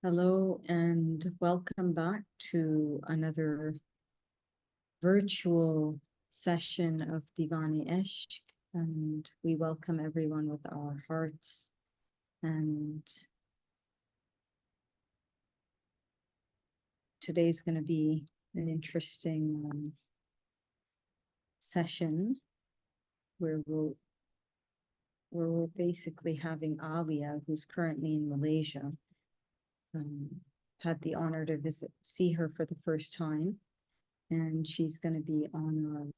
Hello and welcome back to another virtual session of Divaan Ishq, and we welcome everyone with our hearts. And today's going to be an interesting session where we're basically having Aaliya, who's currently in Malaysia. Had the honor to see her for the first time, and she's going to be on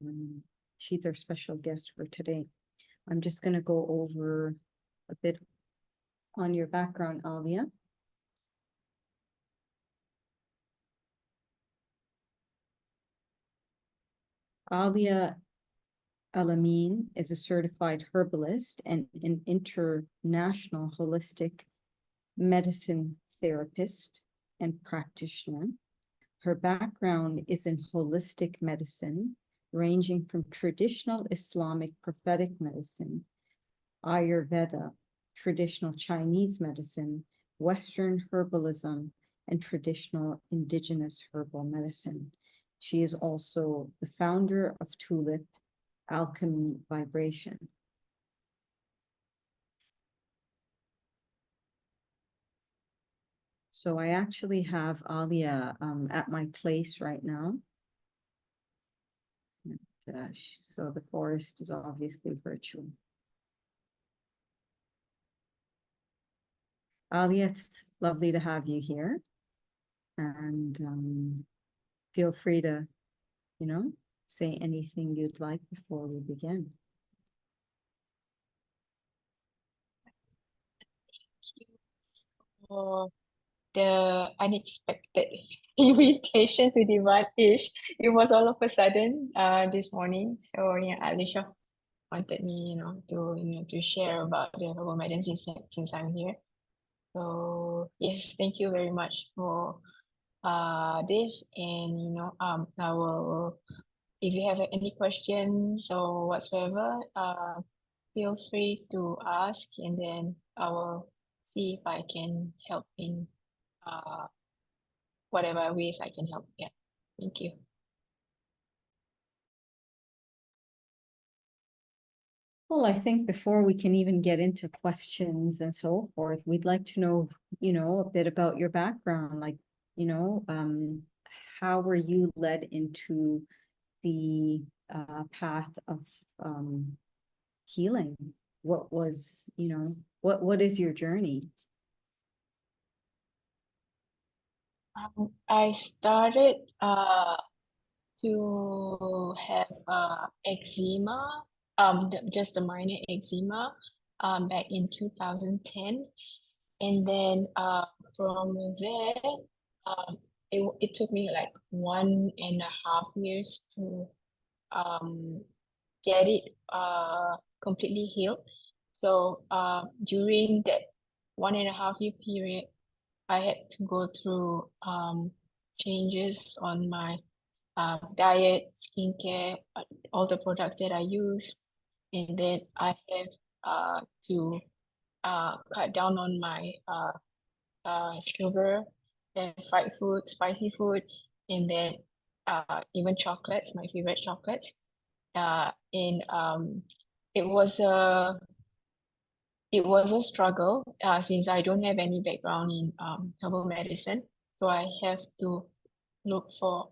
she's our special guest for today. I'm just going to go over a bit on your background, Aaliya. Aaliya Elamin is a certified herbalist and an international holistic medicine therapist and practitioner. Her background is in holistic medicine, ranging from traditional Islamic prophetic medicine, Ayurveda, traditional Chinese medicine, Western herbalism, and traditional indigenous herbal medicine. She is also the founder of Tulip Alchemy Vibration. So I actually have Aaliya at my place right now. And, so the forest is obviously virtual. Aaliya, it's lovely to have you here. And feel free to, say anything you'd like before we begin. Thank you for the unexpected invitation to Divaan Ishq. It was all of a sudden this morning. So yeah, Alicia wanted me, to share about the herbal medicine since I'm here. So yes, thank you very much for this. And I will, if you have any questions or whatsoever, feel free to ask, and then I will see if I can help in whatever ways I can help. Yeah, thank you. Well, I think before we can even get into questions and so forth, we'd like to know, a bit about your background, like, how were you led into the path of healing? What was, what is your journey? I started to have eczema, just a minor eczema, back in 2010, and then from there, it took me like 1.5 years to get it completely healed. So during that 1.5 year period, I had to go through changes on my diet, skincare, all the products that I use, and then I have to cut down on my sugar and fried food, spicy food, and then even chocolates, my favorite chocolates. And it was a struggle since I don't have any background in herbal medicine, so I have to look for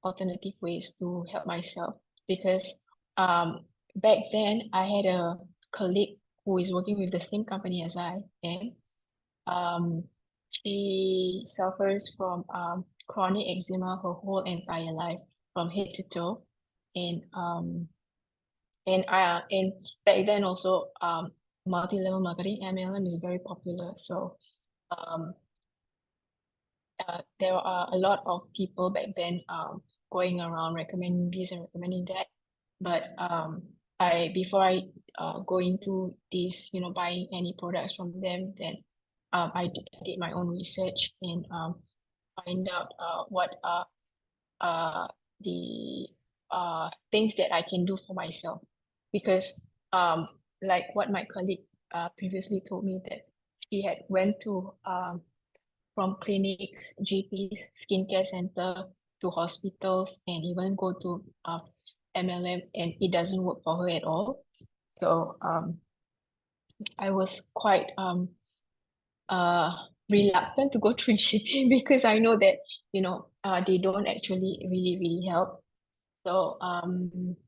alternative ways to help myself, because back then I had a colleague who is working with the same company as I am. She suffers from chronic eczema her whole entire life, from head to toe, and back then also multi-level marketing, MLM, is very popular. So there are a lot of people back then going around recommending this and recommending that. But before I go into this, buying any products from them, then I did my own research and find out what are the things that I can do for myself. Because like what my colleague previously told me, that she had went to from clinics, GPs, skincare center to hospitals, and even go to MLM, and it doesn't work for her at all. So I was quite uh reluctant to go through GP because I know that they don't actually really help. So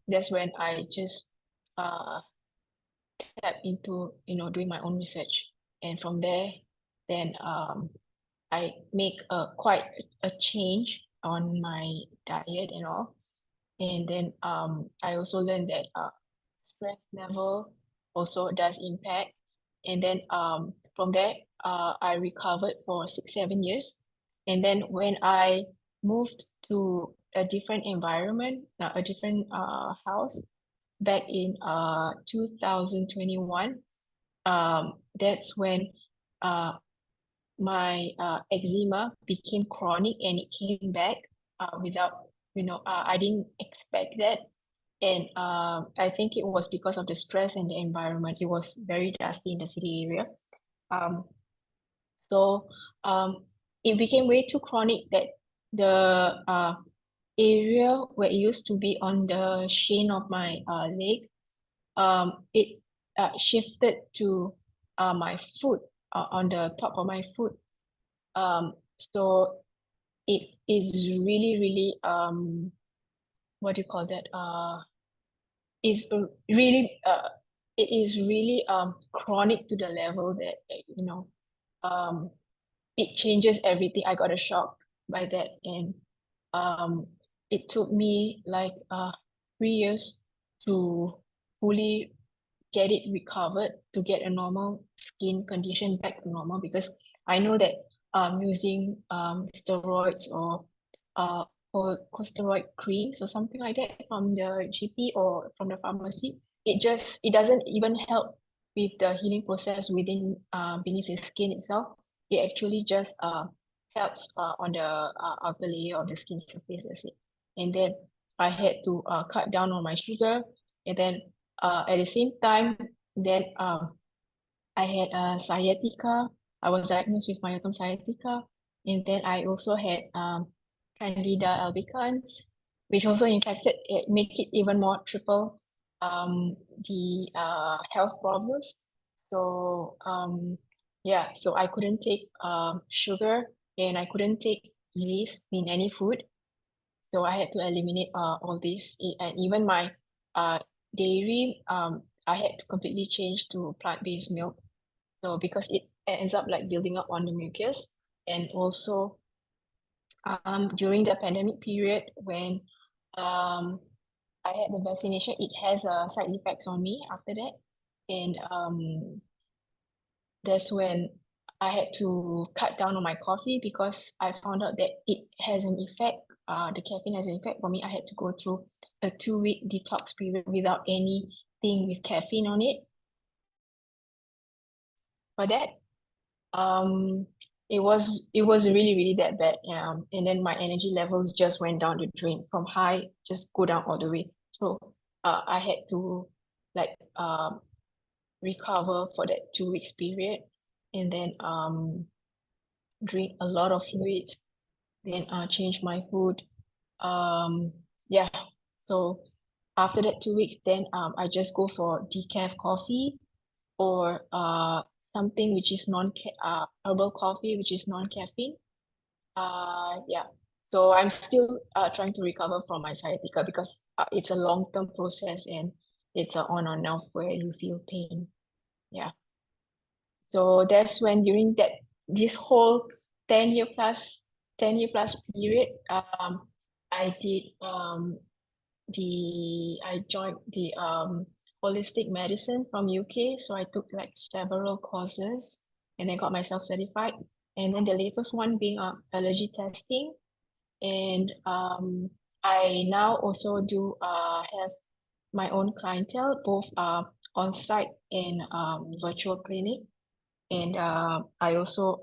that's when I just tap into doing my own research, and from there then I make quite a change on my diet and all. And then I also learned that stress level also does impact. And then from there I recovered for 6 7 years. And then when I moved to a different environment, a different house back in 2021, that's when uh my eczema became chronic, and it came back without I didn't expect that. And I think it was because of the stress and the environment. It was very dusty in the city area. um so it became way too chronic that the area where it used to be on the shin of my leg, it shifted to my foot, on the top of my foot. So it is really what do you call that? Is really it is really chronic to the level that um it changes everything. I got a shock by that, and um it took me like 3 years to fully get it recovered, to get a normal skin condition back to normal, because I know that using steroids or corticosteroid creams or something like that from the GP or from the pharmacy, it doesn't even help with the healing process within beneath the skin itself. It actually just helps on the outer layer of the skin surface, that's it. And then I had to cut down on my sugar, and then at the same time, then I had sciatica. I was diagnosed with myotome sciatica, and then I also had Candida albicans, which also infected it, make it even more triple the health problems. So yeah, so I couldn't take sugar, and I couldn't take yeast in any food. So I had to eliminate all this. And even my dairy, I had to completely change to plant-based milk. So because it ends up like building up on the mucus. And also during the pandemic period, when I had the vaccination, it has side effects on me after that. And that's when I had to cut down on my coffee, because I found out that it has an effect. The caffeine has an effect for me. I had to go through a 2 week detox period without anything with caffeine on it. For that, it was really that bad. And then my energy levels just went down the drain, from high just go down all the way. So I had to like recover for that 2 weeks period, and then drink a lot of fluids, then change my food. Yeah. So after that 2 weeks, then I just go for decaf coffee, or something which is herbal coffee, which is non-caffeine. Yeah. So I'm still trying to recover from my sciatica, because it's a long-term process, and it's on and off where you feel pain. Yeah. So that's when, during this whole 10 year plus period, I did I joined the holistic medicine from UK. So I took like several courses, and I got myself certified. And then the latest one being allergy testing. And I now also do have my own clientele, both on site and virtual clinic. And I also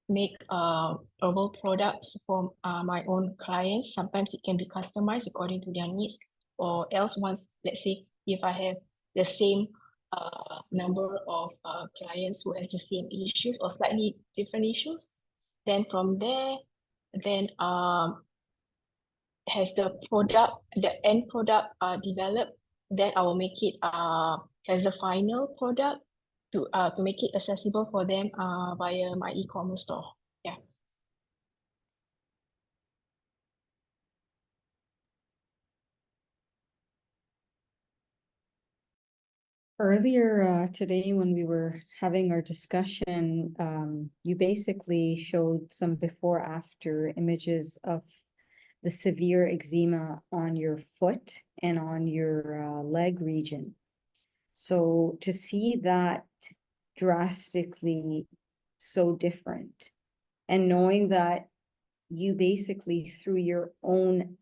make herbal products for my own clients. Sometimes it can be customized according to their needs, or else, once, let's say, if I have the same number of clients who has the same issues or slightly different issues, Then from there, then has the product, the end product developed, then I will make it as a final product to make it accessible for them via my e-commerce store. Yeah. Earlier today, when we were having our discussion, you basically showed some before after images of the severe eczema on your foot and on your leg region. So to see that drastically so different, and knowing that you basically through your own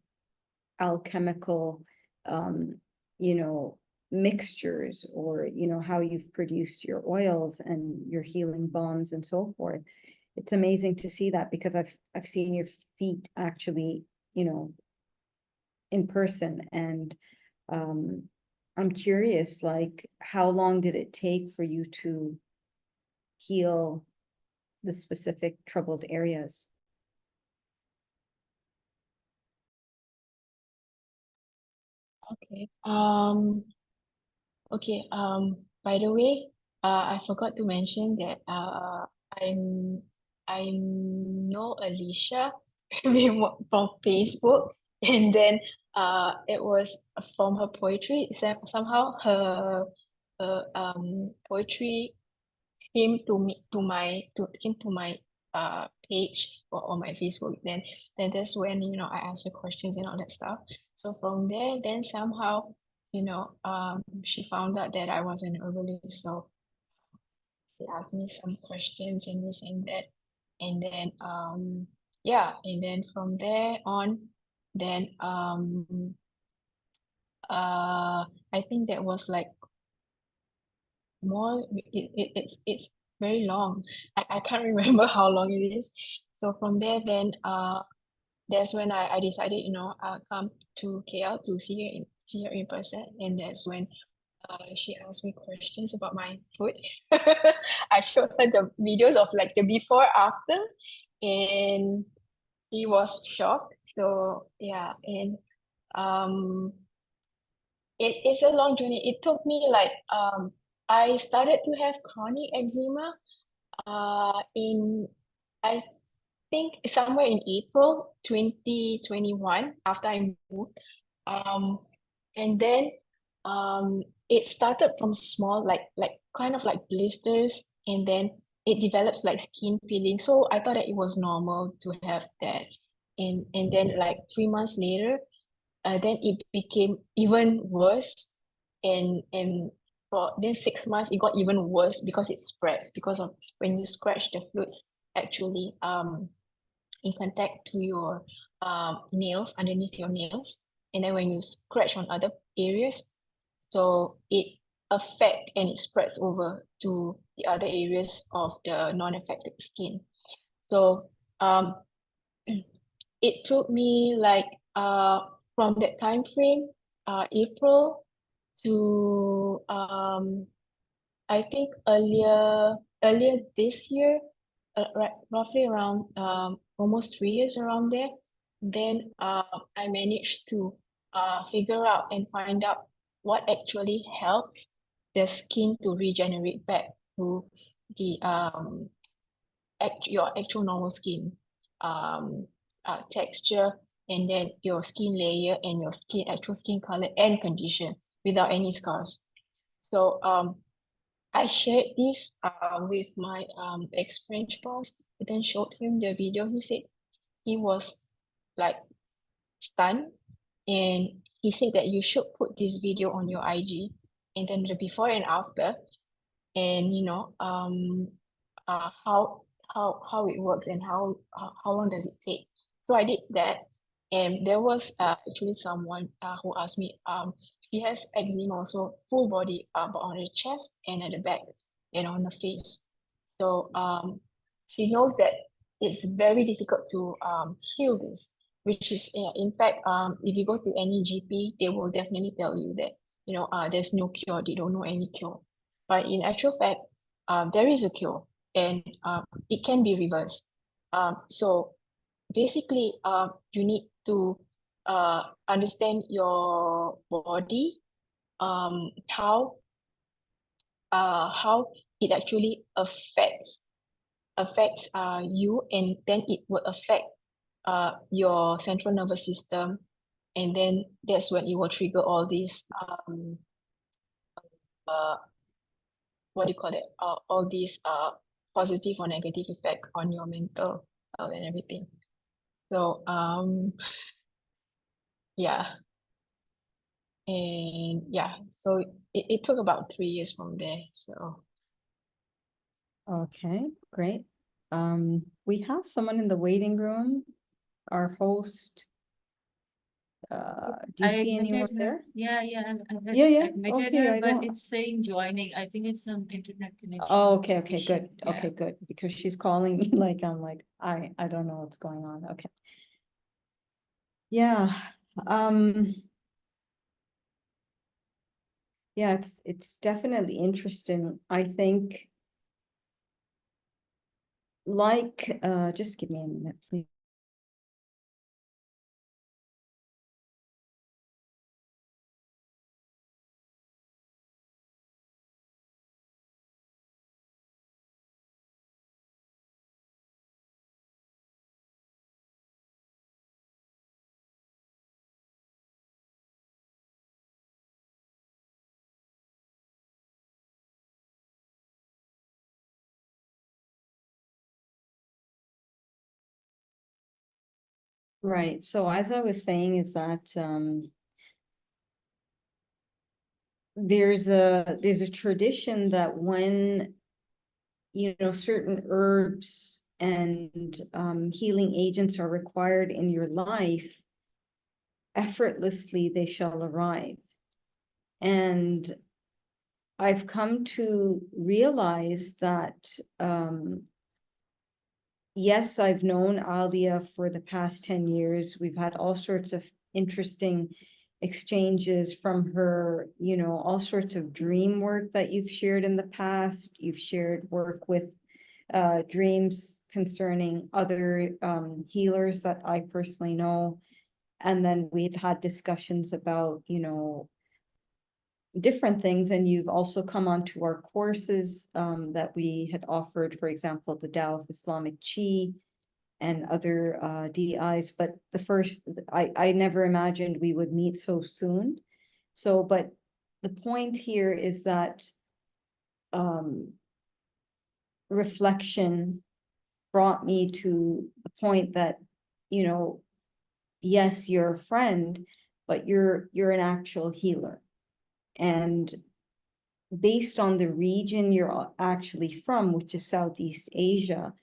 alchemical you know, mixtures, or you know, how you've produced your oils and your healing balms and so forth, it's amazing to see that, because I've seen your feet actually, you know, in person. And I'm curious, like, how long did it take for you to heal the specific troubled areas? Okay. Okay. By the way, I forgot to mention that I'm I know Alicia from Facebook, and then it was from her poetry. Somehow her poetry came to my page or on my Facebook. Then that's when I asked her questions and all that stuff. So from there, then somehow she found out that I was an herbalist. So she asked me some questions and this and that, and then yeah, and then from there on, then I think that was like more it's very long. I can't remember how long it is. So from there, then that's when I decided, come to KL to see her in person. And that's when she asked me questions about my food. I showed her the videos of like the before after, and she was shocked. So yeah, and um it's a long journey. It took me like I started to have chronic eczema in I think somewhere in April 2021 after I moved. Um and then it started from small, like kind of like blisters, and then it develops like skin peeling. So I thought that it was normal to have that. And then like 3 months later, then it became even worse, and for then 6 months it got even worse because it spreads because of when you scratch the fluids actually in contact to your nails, underneath your nails, and then when you scratch on other areas, so it affect and it spreads over to the other areas of the non-affected skin. So um it took me like from that time frame, April to I think earlier this year, right, roughly around almost 3 years around there, then I managed to figure out and find out what actually helps the skin to regenerate back to the your actual normal skin texture, and then your skin layer and your actual skin color and condition without any scars. So I shared this with my ex-French boss, and then showed him the video. He said he was like stunned, and he said that you should put this video on your IG, and then the before and after, and how it works, and how long does it take. So I did that, and there was actually someone who asked me, she has eczema also, full body, but on the chest and at the back and on the face. So she knows that it's very difficult to heal this, which is in fact, if you go to any GP, they will definitely tell you that there's no cure, they don't know any cure. But in actual fact, there is a cure, and it can be reversed. So basically, you need to understand your body, how it actually affects you, and then it will affect your central nervous system, and then that's when it will trigger all these uh what do you call it, all these positive or negative effect on your mental health and everything. So yeah, and yeah, so it took about 3 years from there. So Okay, great. We have someone in the waiting room, our host. Do you I see anyone admitted her. there? Yeah, yeah, Yeah, yeah, admitted okay, her, I but don't. it's saying joining. I think it's some internet Oh, connection okay, issue. good, Yeah. okay, good, because she's calling me like, I'm like, I don't know what's going on, okay. Yeah, um. Yeah, it's definitely interesting, I think. Like, just give me a minute, please. Right, so as I was saying is that, there's a tradition that when, certain herbs and, healing agents are required in your life, effortlessly they shall arrive. And I've come to realize that, yes, I've known Aaliya for the past 10 years. We've had all sorts of interesting exchanges from her, all sorts of dream work that you've shared in the past. You've shared work with dreams concerning other healers that I personally know. And then we've had discussions about, different things. And you've also come onto our courses that we had offered, for example, the Tao of Islamic Chi and other DIs. But I never imagined we would meet so soon. So, but the point here is that reflection brought me to the point that, yes, you're a friend, but you're an actual healer. And based on the region you're actually from, which is Southeast Asia,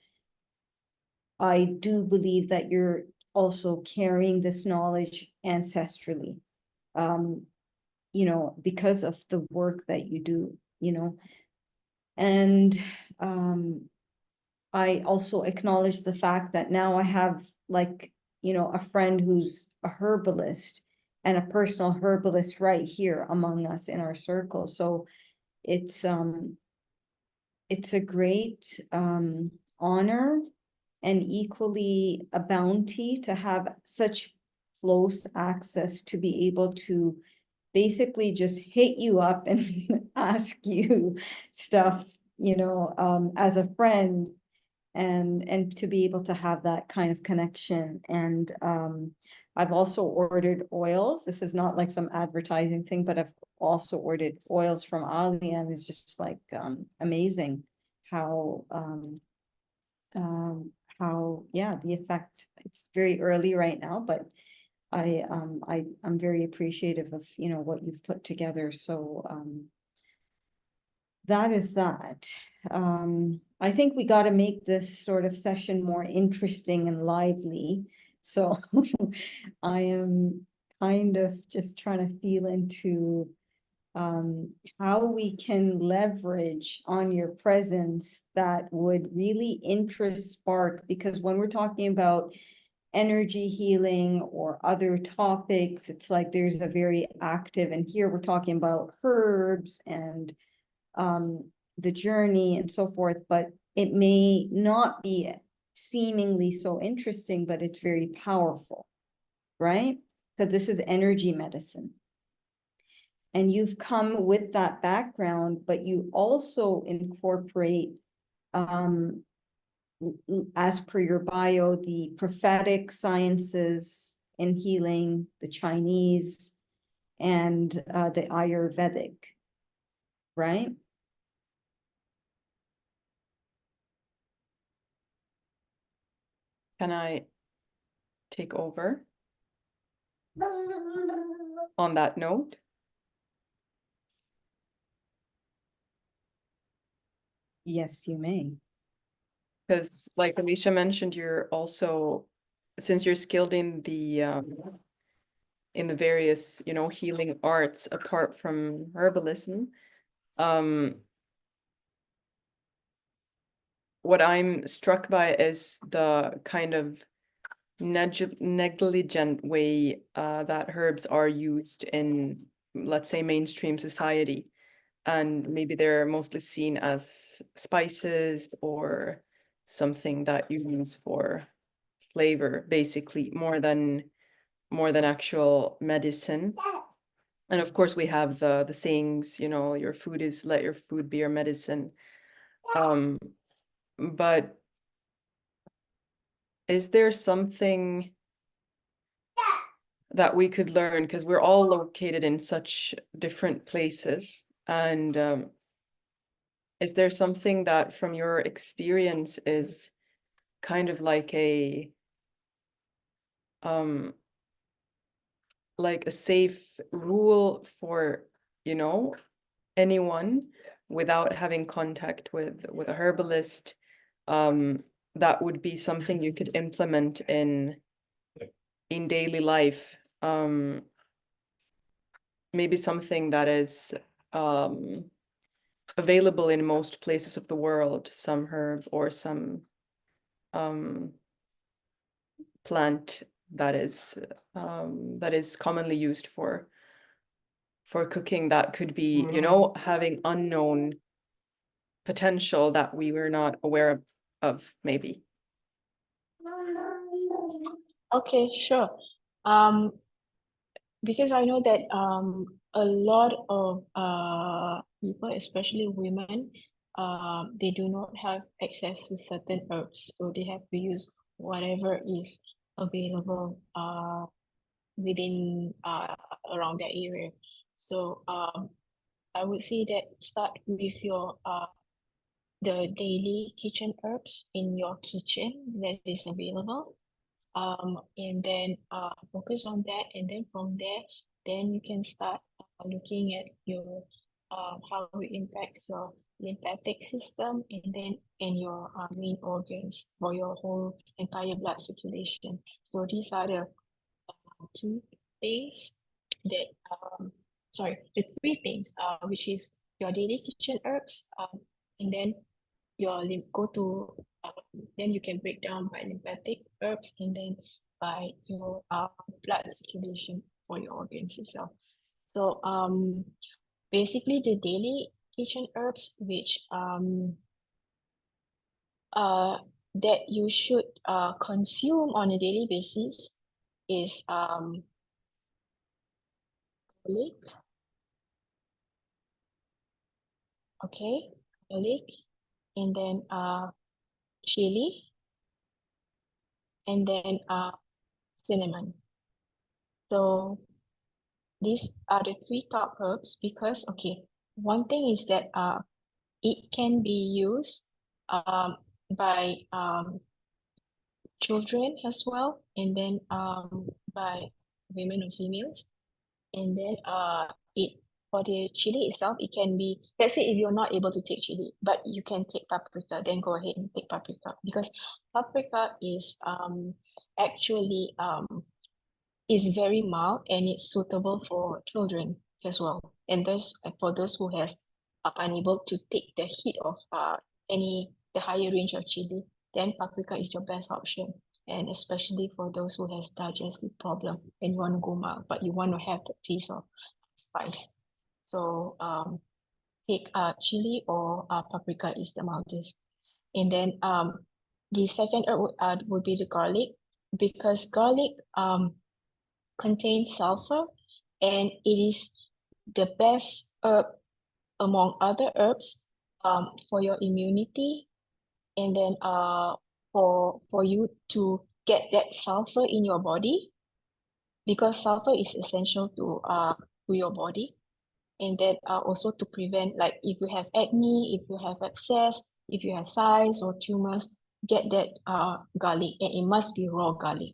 I do believe that you're also carrying this knowledge ancestrally, because of the work that you do, and I also acknowledge the fact that now I have, like, a friend who's a herbalist and a personal herbalist right here among us in our circle. So it's a great honor and equally a bounty to have such close access to be able to basically just hit you up and ask you stuff, as a friend, and to be able to have that kind of connection. And I've also ordered oils. This is not like some advertising thing, but I've also ordered oils from Aaliya, and it's just like amazing how yeah, the effect. It's very early right now, but I'm very appreciative of what you've put together. So that is that. I think we got to make this sort of session more interesting and lively. So I am kind of just trying to feel into how we can leverage on your presence that would really interest Spark, because when we're talking about energy healing or other topics, it's like there's a very active, and here we're talking about herbs and the journey and so forth, but it may not be seemingly so interesting, but it's very powerful, right? Because this is energy medicine. And you've come with that background, but you also incorporate, as per your bio, the prophetic sciences in healing, the Chinese, and the Ayurvedic, right? Can I take over on that note? Yes, you may. Because like Alicia mentioned, you're also, since you're skilled in the various, you know, healing arts apart from herbalism, what I'm struck by is the kind of negligent way that herbs are used in, let's say, mainstream society. And maybe they're mostly seen as spices or something that you use for flavor, basically, more than actual medicine. And of course, we have the sayings, you know, your food is, let your food be your medicine. But is there something that we could learn? Because we're all located in such different places. And is there something that from your experience is kind of like a safe rule for, you know, anyone without having contact with a herbalist, that would be something you could implement in daily life, maybe something that is available in most places of the world, some herb or some plant that is commonly used for cooking, that could be, you know, having unknown potential that we were not aware of maybe. Okay, sure. Because I know that a lot of people, especially women, they do not have access to certain herbs, so they have to use whatever is available within around their area. So I would say that start with your the daily kitchen herbs in your kitchen that is available, and then focus on that, and then from there, then you can start looking at your how it impacts your lymphatic system, and then in your main organs for your whole entire blood circulation. So these are the two things that the three things, which is your daily kitchen herbs, and then your go to then you can break down by lymphatic herbs, and then by your blood circulation for your organs itself. So basically the daily kitchen herbs, which that you should consume on a daily basis, is garlic, okay, garlic, and then chili, and then cinnamon. So these are the three top herbs, because okay, one thing is that it can be used by children as well, and then by women or females, and then it for the chili itself, it can be, let's say if you're not able to take chili, but you can take paprika, then go ahead and take paprika, because paprika is actually is very mild, and it's suitable for children as well. And those for those who has are unable to take the heat of the higher range of chili, then paprika is your best option. And especially for those who has digestive problem and you want to go mild, but you want to have the taste of spice. So take chili or paprika is the mildest. And then the second herb would be the garlic, because garlic contains sulfur, and it is the best herb among other herbs for your immunity, and then for you to get that sulfur in your body, because sulfur is essential to your body. And then also to prevent, like if you have acne, if you have abscess, if you have size or tumors, get that garlic, and it must be raw garlic.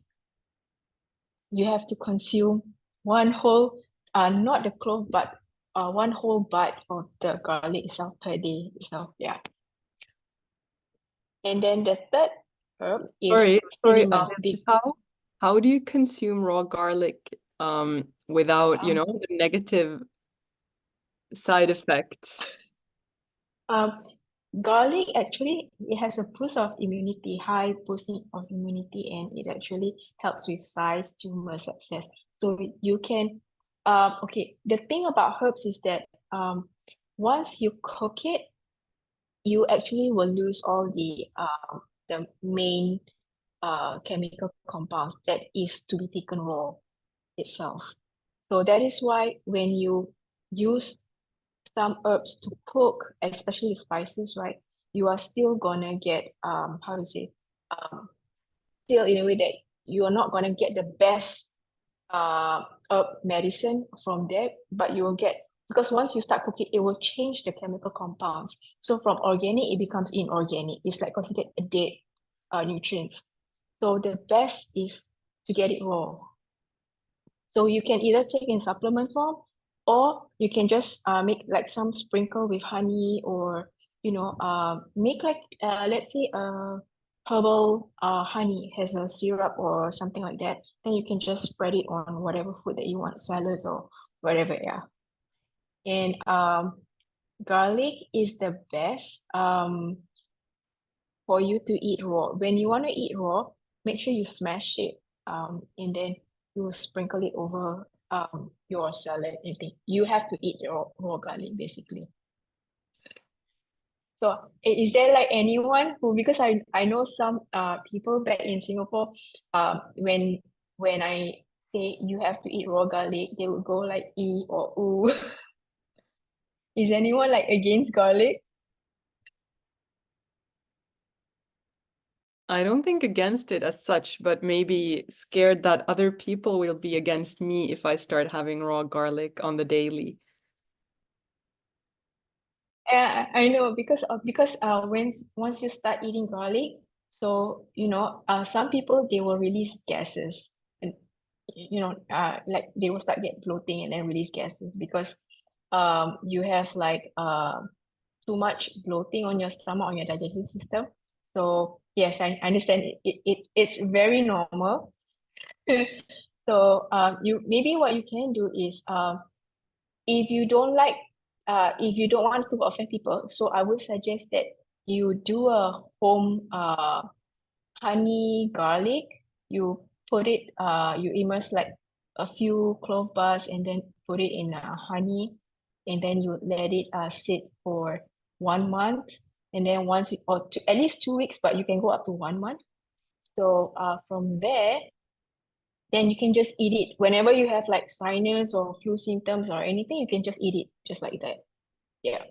You have to consume one whole, not the clove, but one whole bite of the garlic itself per day itself. Yeah. And then the third herb is Sorry, cinnamon. how do you consume raw garlic without, you know, the negative side effects? Garlic actually, it has a boost of immunity, high boosting of immunity, and it actually helps with size, tumors, abscess. So you can, okay, the thing about herbs is that once you cook it, you actually will lose all the main chemical compounds that is to be taken raw itself. So that is why when you use some herbs to cook, especially spices, right? You are still gonna get how to say still in a way that you are not gonna get the best herb medicine from there, but you will get, because once you start cooking, it will change the chemical compounds. So from organic, it becomes inorganic. It's like considered a dead nutrients. So the best is to get it raw. So you can either take in supplement form, or you can just make like some sprinkle with honey, or make like let's say herbal honey has a syrup or something like that. Then you can just spread it on whatever food that you want, salads or whatever. Yeah. And garlic is the best for you to eat raw. When you want to eat raw, make sure you smash it and then you sprinkle it over your salad and thing. You have to eat your raw garlic basically. So is there like anyone who, because I know some people back in Singapore, when I say you have to eat raw garlic, they would go like E or ooh. Is anyone like against garlic? I don't think against it as such, but maybe scared that other people will be against me if I start having raw garlic on the daily. Yeah, I know, because once you start eating garlic, so some people, they will release gases, and like they will start get bloating and then release gases, because you have like too much bloating on your stomach, on your digestive system. So yes, I understand it's very normal. So maybe what you can do is if you don't like if you don't want to offend people, so I would suggest that you do a home honey garlic. You put it you immerse like a few clove bars and then put it in honey, and then you let it sit for 1 month, and then at least 2 weeks, but you can go up to 1 month. So from there, then you can just eat it whenever you have like sinus or flu symptoms or anything. You can just eat it just like that. Yeah.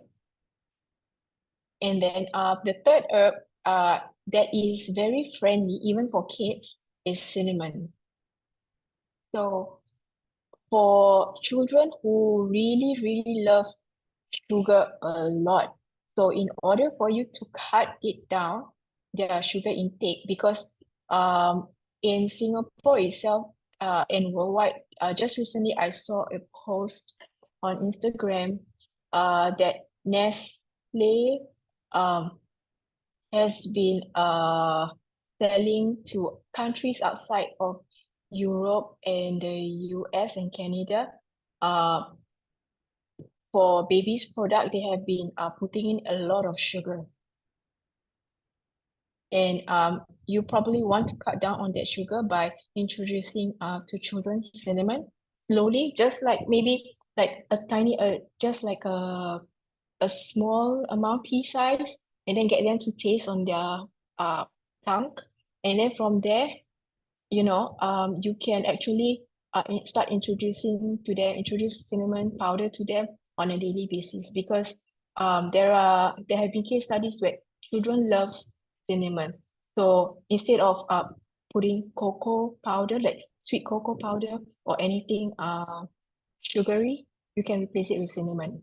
And then the third herb that is very friendly even for kids is cinnamon. So for children who really, really love sugar a lot, so in order for you to cut it down, their sugar intake, because in Singapore itself and worldwide, just recently I saw a post on Instagram that Nestle has been selling to countries outside of Europe and the US and Canada. For babies product, they have been putting in a lot of sugar. And you probably want to cut down on that sugar by introducing to children cinnamon slowly, just like maybe like a tiny, just like a small amount pea size, and then get them to taste on their tongue, and then from there, you can actually start introduce cinnamon powder to them on a daily basis, because there have been case studies where children love cinnamon. So instead of putting cocoa powder, like sweet cocoa powder or anything sugary, you can replace it with cinnamon.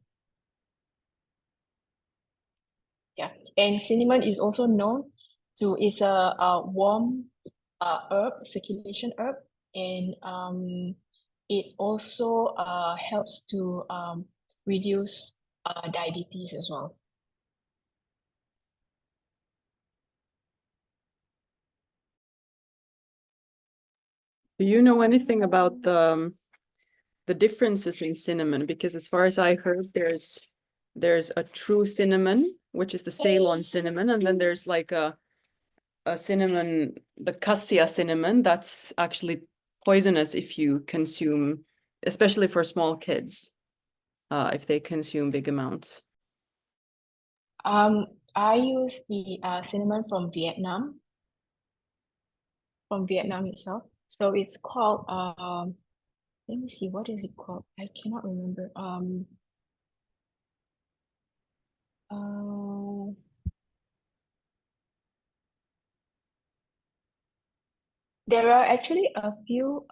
Yeah, and cinnamon is also known to is a warm herb, circulation herb, and it also helps to reduce diabetes as well. Do you know anything about the differences in cinnamon? Because as far as I heard, there's a true cinnamon, which is the Ceylon cinnamon, and then there's like a cinnamon, the cassia cinnamon, that's actually poisonous if you consume, especially for small kids, if they consume big amounts. I use the cinnamon from Vietnam itself. So it's called let me see, what is it called? I cannot remember. There are actually a few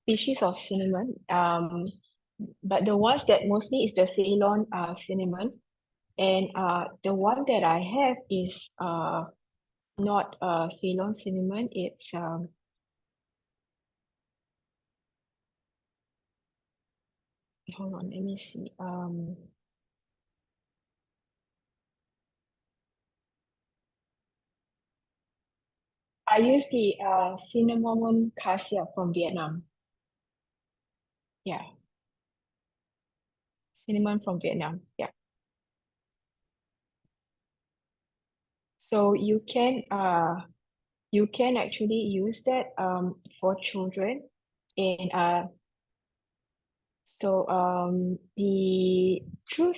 species of cinnamon, but the ones that mostly is the Ceylon cinnamon, and the one that I have is not Ceylon cinnamon. It's hold on, let me see. I use the cinnamon cassia from Vietnam. Yeah, cinnamon from Vietnam. Yeah. So you can actually use that for children, and so the true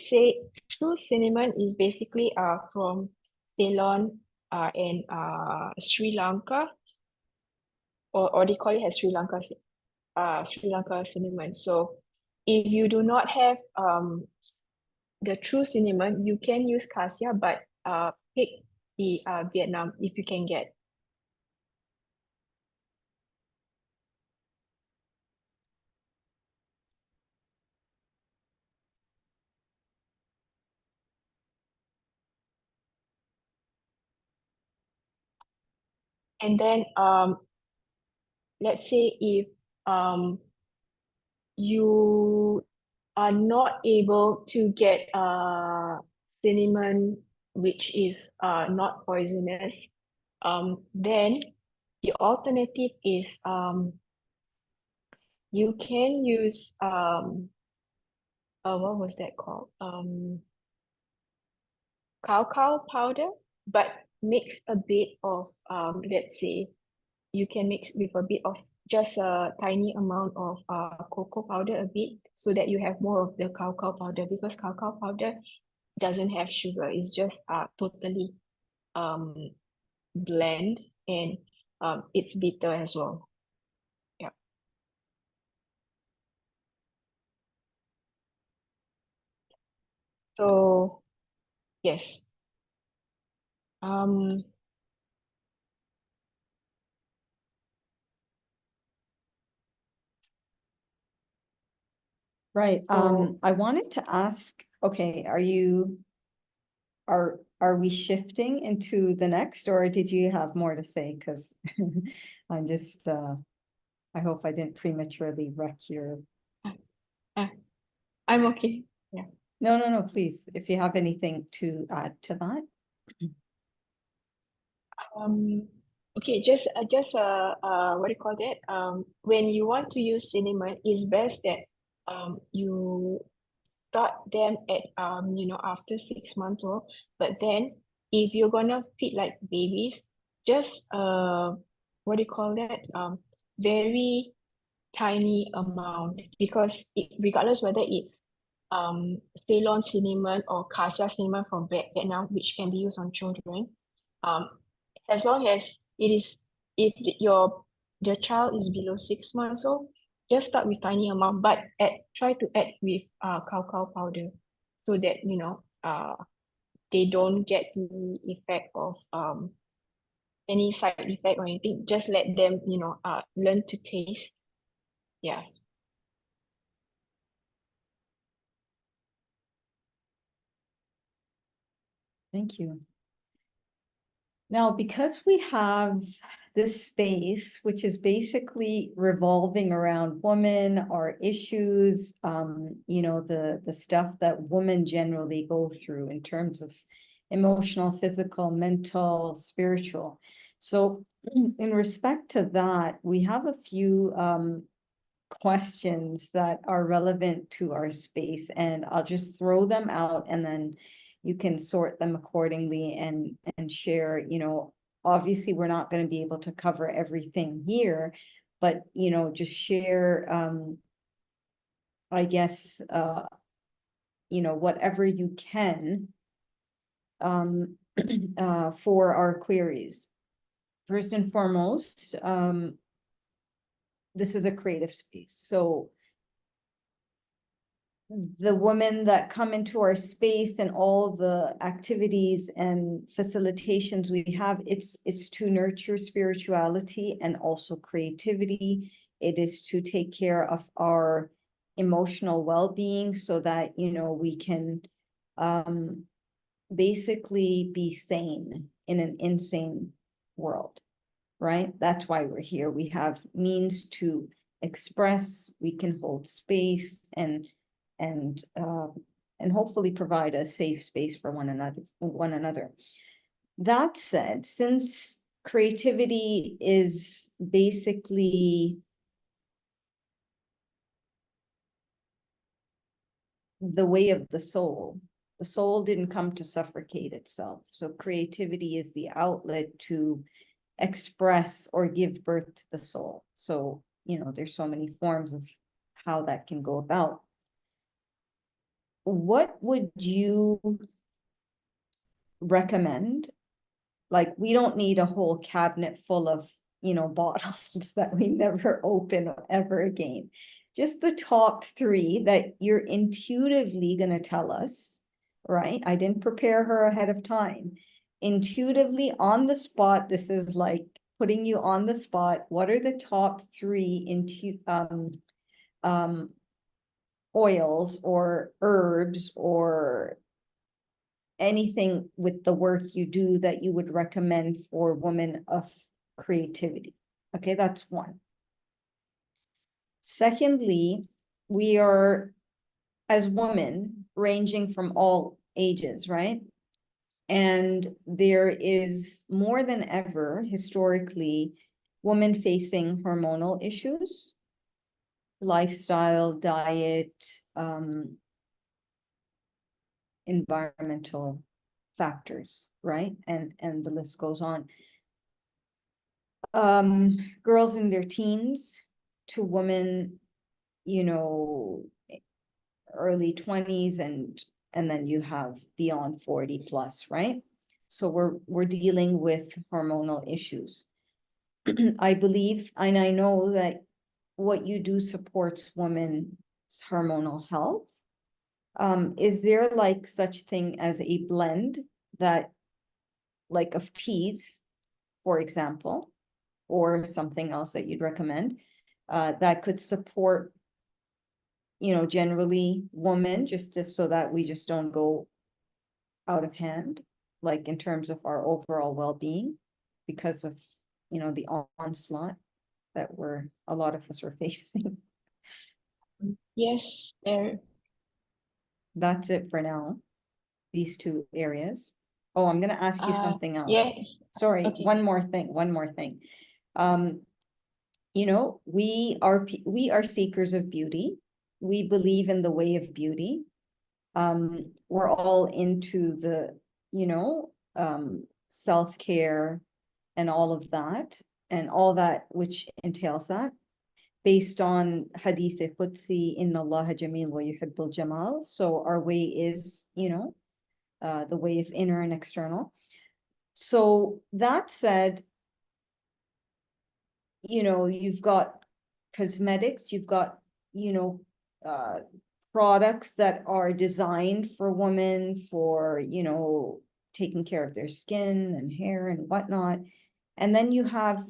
cinnamon is basically from Ceylon and Sri Lanka, or they call it as Sri Lanka cinnamon. So if you do not have the true cinnamon, you can use cassia, but pick the Vietnam if you can get. And then let's say if you are not able to get cinnamon which is not poisonous, then the alternative is you can use what was that called? Cacao powder, but mix a bit of let's say you can mix with a bit of just a tiny amount of cocoa powder, a bit, so that you have more of the cacao powder, because cacao powder doesn't have sugar. It's just totally bland, and it's bitter as well. Yeah. So yes. Right, So- I wanted to ask, okay, are we shifting into the next, or did you have more to say? Because I'm just, I hope I didn't prematurely wreck your, I'm okay. Yeah. no, please, if you have anything to add to that. Okay, just what do you call that? When you want to use cinnamon, it's best that you start them at after 6 months old. But then if you're gonna feed like babies, just what do you call that? Very tiny amount, because regardless whether it's Ceylon cinnamon or cassia cinnamon from Vietnam, which can be used on children, as long as it is, if the child is below 6 months old, just start with tiny amount, but try to add with cacao powder so that they don't get the effect of any side effect or anything. Just let them learn to taste. Yeah. Thank you. Now, because we have this space, which is basically revolving around women, our issues, the stuff that women generally go through in terms of emotional, physical, mental, spiritual. So in respect to that, we have a few questions that are relevant to our space, and I'll just throw them out and then you can sort them accordingly and share, obviously we're not going to be able to cover everything here, but just share I guess whatever you can for our queries. First and foremost, this is a creative space, so the women that come into our space and all the activities and facilitations we have, it's to nurture spirituality and also creativity. It is to take care of our emotional well-being so that, we can basically be sane in an insane world, right? That's why we're here. We have means to express, we can hold space and hopefully provide a safe space for one another. That said, since creativity is basically the way of the soul didn't come to suffocate itself. So creativity is the outlet to express or give birth to the soul. So, there's so many forms of how that can go about. What would you recommend? Like, we don't need a whole cabinet full of, bottles that we never open ever again. Just the top 3 that you're intuitively going to tell us, right? I didn't prepare her ahead of time. Intuitively on the spot, this is like putting you on the spot. What are the top 3 oils or herbs or anything with the work you do that you would recommend for women of creativity? Okay, that's one. Secondly, we are, as women, ranging from all ages, right? And there is more than ever, historically, women facing hormonal issues, lifestyle, diet, environmental factors, right? And the list goes on. Girls in their teens to women, early 20s and then you have beyond 40 plus, right? So we're dealing with hormonal issues. I believe, and I know that what you do supports women's hormonal health. Is there like such thing as a blend that, like, of teas, for example, or something else that you'd recommend, that could support, generally women, just so that we just don't go out of hand, like in terms of our overall well-being, because of, the onslaught that a lot of us are facing. Yes, there. That's it for now, these 2 areas. Oh, I'm gonna ask you something else. Yeah. Sorry, Okay. one more thing. We are seekers of beauty. We believe in the way of beauty. We're all into the, self-care and all of that, and all that which entails that, based on Hadith Qudsi, Inna Allah Jameel wa yuhibbul Jamal. So our way is, the way of inner and external. So that said, you've got cosmetics, you've got, products that are designed for women for, taking care of their skin and hair and whatnot. And then you have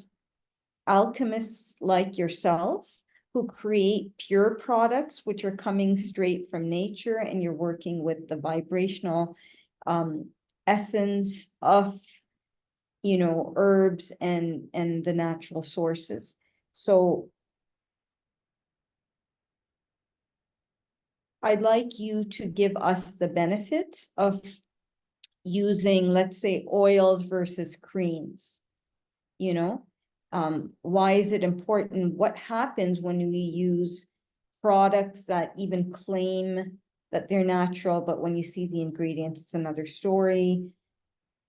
alchemists like yourself who create pure products, which are coming straight from nature, and you're working with the vibrational essence of herbs and the natural sources. So I'd like you to give us the benefits of using, let's say, oils versus creams. Why is it important? What happens when we use products that even claim that they're natural, but when you see the ingredients, it's another story,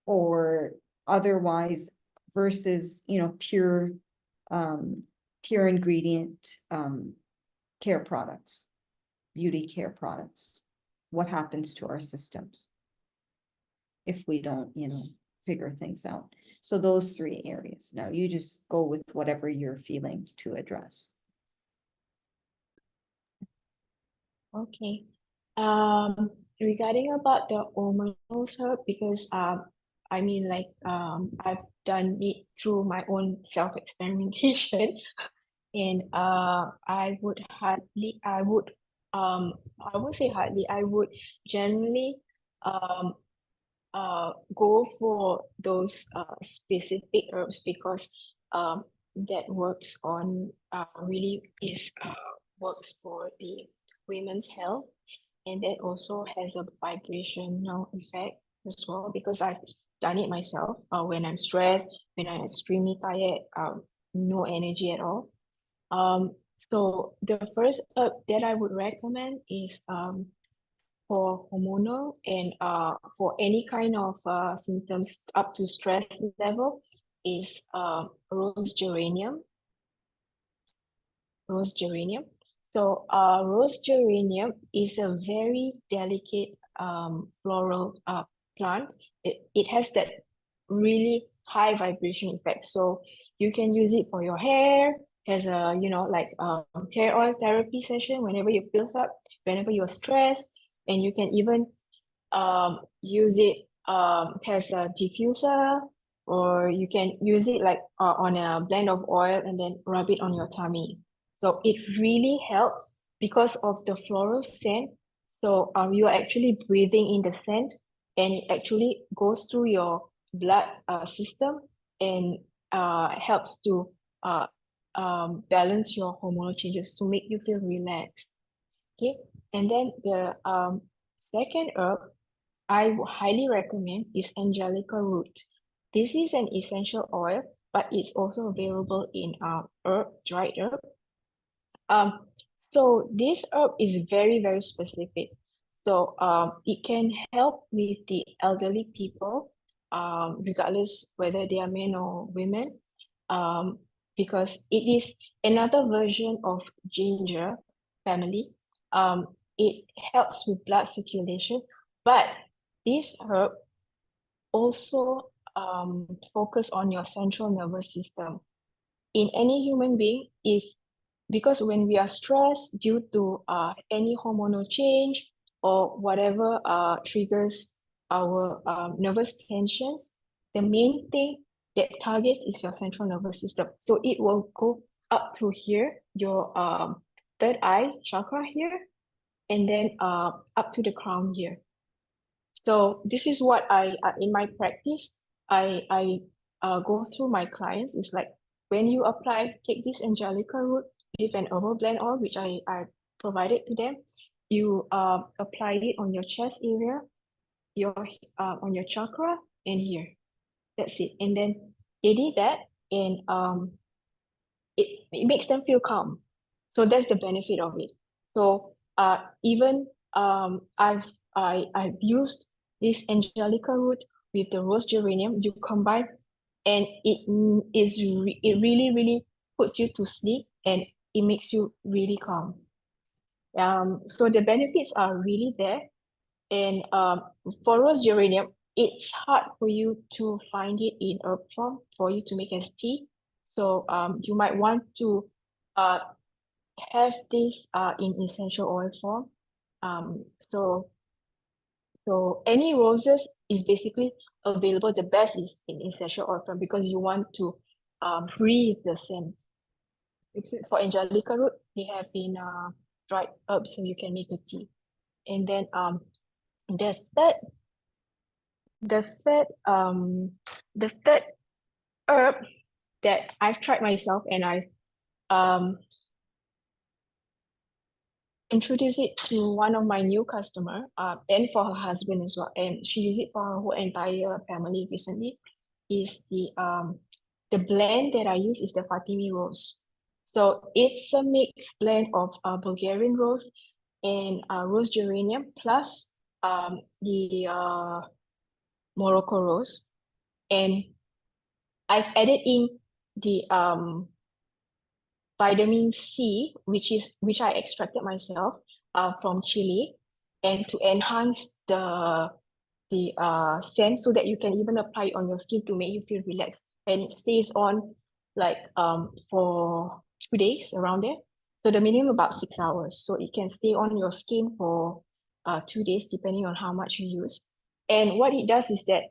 or otherwise, versus, pure ingredient care products, beauty care products? What happens to our systems if we don't, figure things out? So those three areas. Now you just go with whatever you're feeling to address. Okay. Regarding about the hormonal herb, because I mean, like I've done it through my own self-experimentation, and I would generally go for those specific herbs, because that works on really works for the women's health, and that also has a vibrational effect as well, because I've done it myself when I'm stressed, when I'm extremely tired, no energy at all. So the first herb that I would recommend is for hormonal and for any kind of symptoms up to stress level is rose geranium. So rose geranium is a very delicate floral plant. It has that really high vibration effect. So you can use it for your hair as a, hair oil therapy session whenever you feel up, whenever you're stressed, and you can even use it as a diffuser, or you can use it like on a blend of oil and then rub it on your tummy. So it really helps because of the floral scent. So you are actually breathing in the scent, and it actually goes through your blood system and helps to balance your hormonal changes to make you feel relaxed. Okay, and then the second herb I would highly recommend is Angelica root. This is an essential oil, but it's also available in dried herb. So this herb is very, very specific. So it can help with the elderly people, regardless whether they are men or women, because it is another version of ginger family. It helps with blood circulation, but this herb also focus on your central nervous system. In any human being, because when we are stressed due to any hormonal change or whatever triggers our nervous tensions, the main thing that targets is your central nervous system. So it will go up through here, your third eye chakra here, and then up to the crown here. So this is what I in my practice I go through my clients. It's like, when you apply, take this Angelica root with an herbal blend oil, which I provided to them. You apply it on your chest area, on your chakra, and here. That's it. And then they did that, and it makes them feel calm. So that's the benefit of it. So even I've used this Angelica root with the rose geranium. You combine, and it really puts you to sleep, and it makes you really calm. So the benefits are really there. And for rose geranium, it's hard for you to find it in herb form for you to make as tea. So you might want to have this in essential oil form. So any roses is basically available. The best is in essential oil form because you want to breathe the scent. Except for angelica root, they have been dried herbs, so you can make a tea. And then the third the third the third herb that I've tried myself and I introduced it to one of my new customer and for her husband as well, and she used it for her whole entire family recently, is the blend that I use is the Fatimi rose. So it's a mixed blend of Bulgarian rose and rose geranium plus the Morocco rose, and I've added in the vitamin C, which I extracted myself from Chile, and to enhance the scent so that you can even apply it on your skin to make you feel relaxed, and it stays on like for 2 days around there. So the minimum about 6 hours. So it can stay on your skin for 2 days depending on how much you use. And what it does is that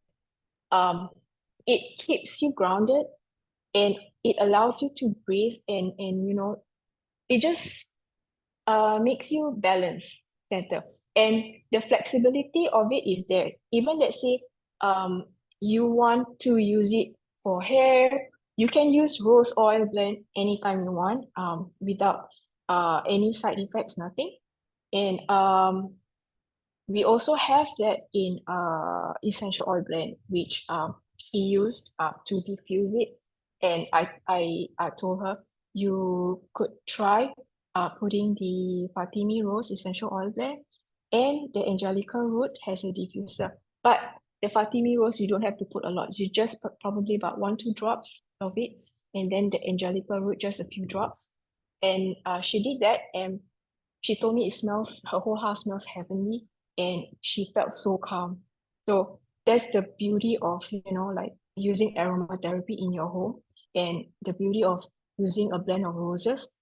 it keeps you grounded and it allows you to breathe and you know it just makes you balance center, and the flexibility of it is there. Even let's say you want to use it for hair, you can use rose oil blend anytime you want without any side effects, nothing. And we also have that in essential oil blend, which she used to diffuse it. And I told her you could try putting the Fatimi rose essential oil blend, and the Angelica root has a diffuser. But the Fatimi rose, you don't have to put a lot. You just put probably about 1-2 drops of it, and then the Angelica root, just a few drops. And she did that, and she told me it smells, her whole house smells heavenly, and she felt so calm. So that's the beauty of, you know, like using aromatherapy in your home, and the beauty of using a blend of roses.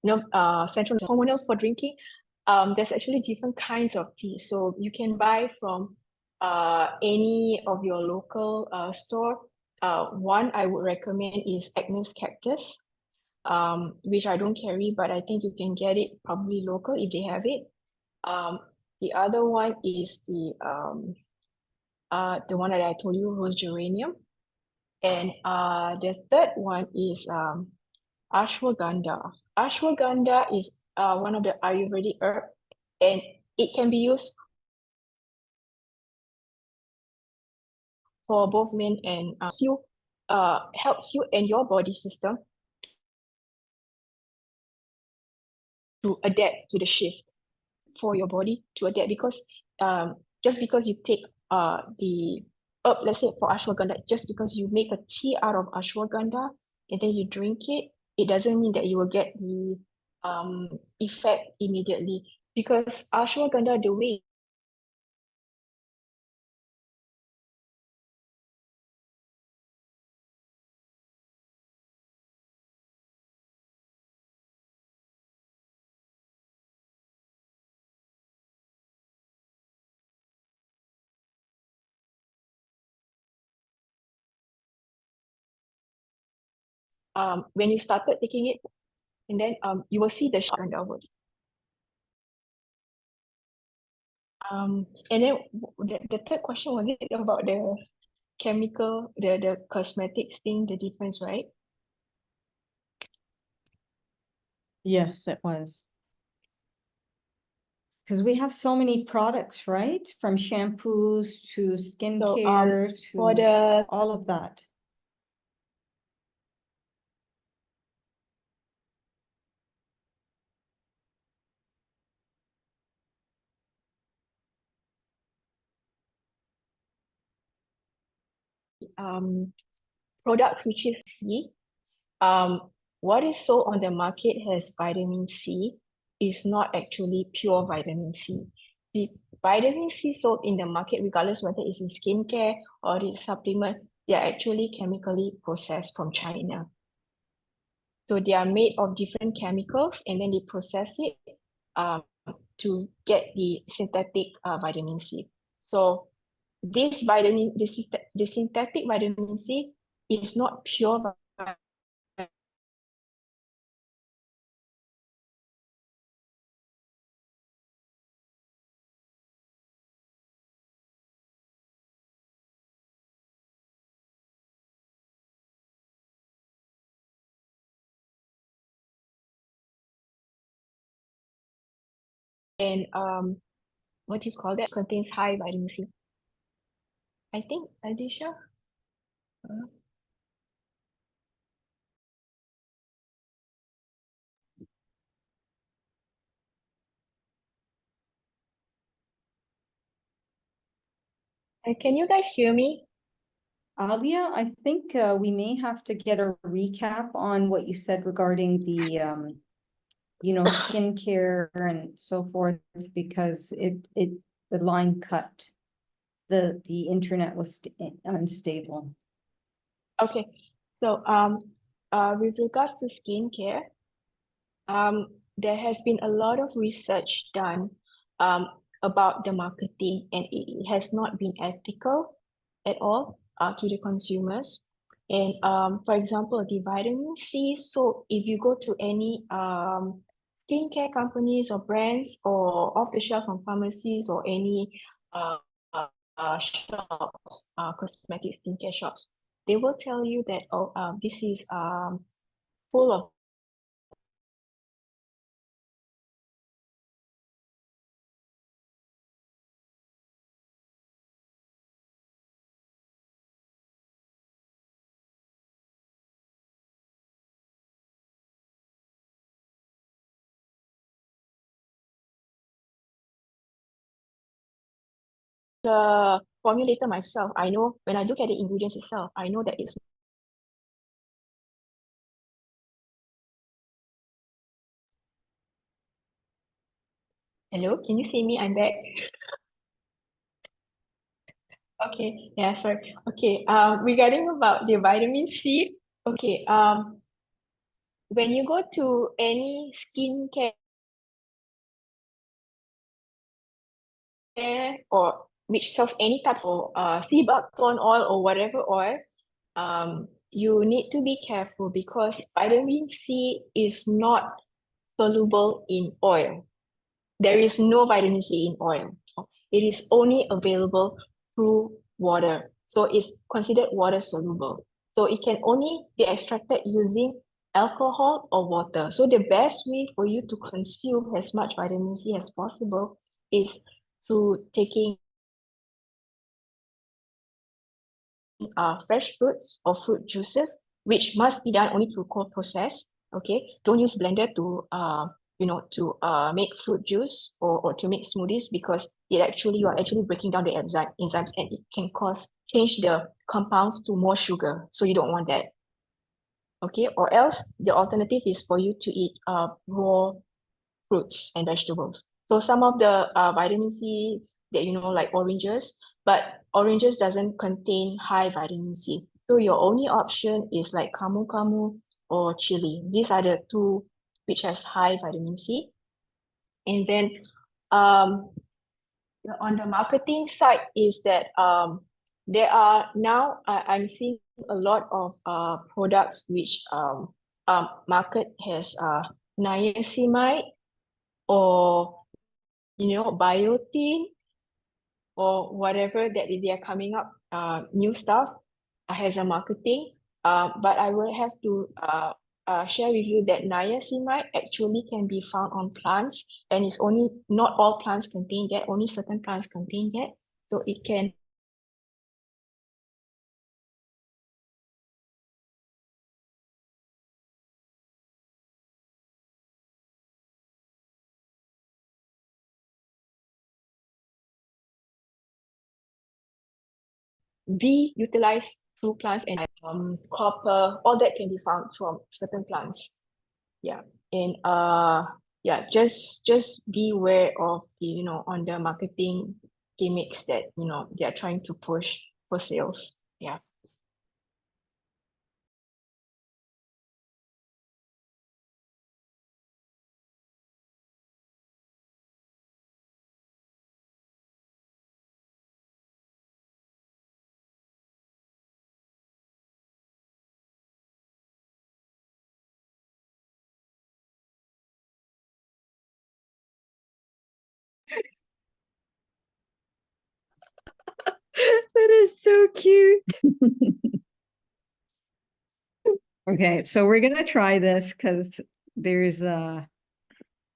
You know, central hormonal for drinking. There's actually different kinds of tea. So you can buy from any of your local store. One I would recommend is Agnes Cactus, which I don't carry, but I think you can get it probably local if they have it. The other one is the one that I told you, rose geranium. And the third one is ashwagandha. Ashwagandha is one of the Ayurvedic herb, and it can be used for both men and helps you and your body system to adapt to the shift, for your body to adapt, because just because you take the herb, let's say for ashwagandha, just because you make a tea out of ashwagandha and then you drink it, it doesn't mean that you will get the effect immediately, because ashwagandha, the way when you started taking it, and then you will see the ashwagandha works. And then the third question, was it about the chemical, the cosmetics thing, the difference, right? Yes, it was. Because we have so many products, right? From shampoos to skincare For to the all of that. products which is C. What is sold on the market has vitamin C is not actually pure vitamin C. The vitamin C sold in the market, regardless whether it's in skincare or it's supplement, they are actually chemically processed from China. So they are made of different chemicals and then they process it to get the synthetic vitamin C. So this synthetic vitamin C is not pure and what do you call that? Contains high vitamin C. I think, Adisha? Can you guys hear me? Alia, I think we may have to get a recap on what you said regarding the skincare and so forth, because the line cut. The internet was unstable. Okay, so with regards to skincare, there has been a lot of research done about the marketing, and it has not been ethical at all to the consumers. And for example, the vitamin C, so if you go to any skincare companies or brands or off the shelf from pharmacies or any shops, cosmetic skincare shops, they will tell you that this is full of a formulator myself. I know when I look at the ingredients itself, I know that it's Hello, can you see me? I'm back. Okay, yeah, sorry. Okay, regarding about the vitamin C, okay, when you go to any skincare or which sells any types of sea buckthorn oil or whatever oil, you need to be careful because vitamin C is not soluble in oil. There is no vitamin C in oil. It is only available through water. So it's considered water soluble. So it can only be extracted using alcohol or water. So the best way for you to consume as much vitamin C as possible is through taking fresh fruits or fruit juices, which must be done only through cold process. Okay, don't use blender to make fruit juice or to make smoothies because you are actually breaking down the enzymes and it can change the compounds to more sugar. So you don't want that. Okay, or else the alternative is for you to eat raw fruits and vegetables. So some of the vitamin C that like oranges, but oranges doesn't contain high vitamin C. So your only option is like camu camu or chili. These are the two which has high vitamin C. And then on the marketing side is that there are now I'm seeing a lot of products which market has niacinamide or biotin or whatever that they are coming up new stuff as a marketing. But I will have to share with you that niacinamide actually can be found on plants, and it's only not all plants contain that, only certain plants contain that. So it can be utilized through plants, and copper, all that can be found from certain plants. Yeah. And yeah, just be aware of the, on the marketing gimmicks that, they are trying to push for sales. Yeah. That is so cute. Okay, so we're gonna try this because there's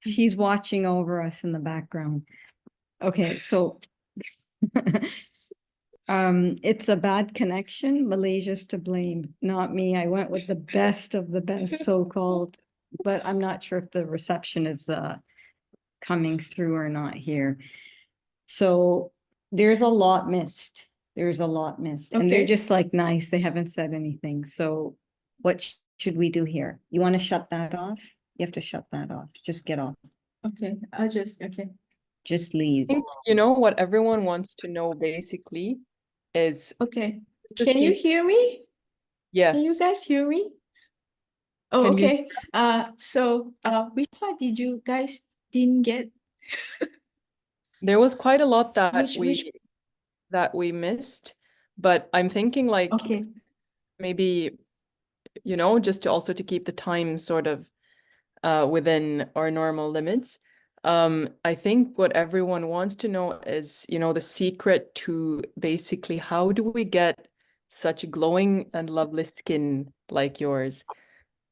she's watching over us in the background. Okay, so it's a bad connection. Malaysia's to blame, not me. I went with the best of the best so-called, but I'm not sure if the reception is coming through or not here. So there's a lot missed. There's a lot missed. And they're Okay. just like nice. They haven't said anything. So what should we do here? You want to shut that off? You have to shut that off. Just get off. Okay. Okay. Just leave. I think, you know, what everyone wants to know basically is Okay. the Can you secret. hear me? Can you Yes. guys hear me? Oh, Can you- okay. So which part did you guys didn't get? There was quite a lot that Which we missed, but I'm thinking like okay. maybe, you know, just to also to keep the time sort of within our normal limits. I think what everyone wants to know is, you know, the secret to basically how do we get such glowing and lovely skin like yours?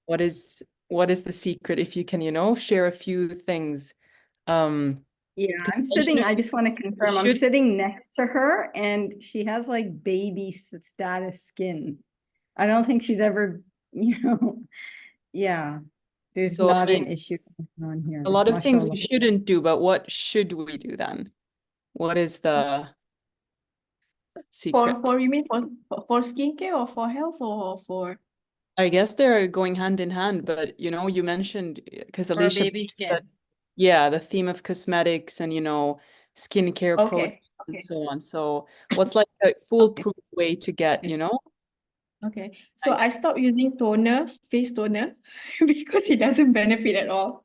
What is the secret? If you can, you know, share a few things. Yeah, 'Cause I'm I sitting, should- I just want to confirm, I'm should- sitting next to her and she has like baby status skin. I don't think she's ever, you know, yeah, there's So, I not an mean, issue on here. a lot of things Mashallah. we shouldn't do, but what should we do then? What is the secret? For you mean for skincare or for health or for I guess they're going hand in hand, but you know, you mentioned because For Alicia baby said, skin. yeah, the theme of cosmetics and you know, skincare products and okay. so on. So, what's like a Okay. foolproof way to get, you Okay. know, Okay. So I nice? stopped using face toner, because it doesn't benefit at all.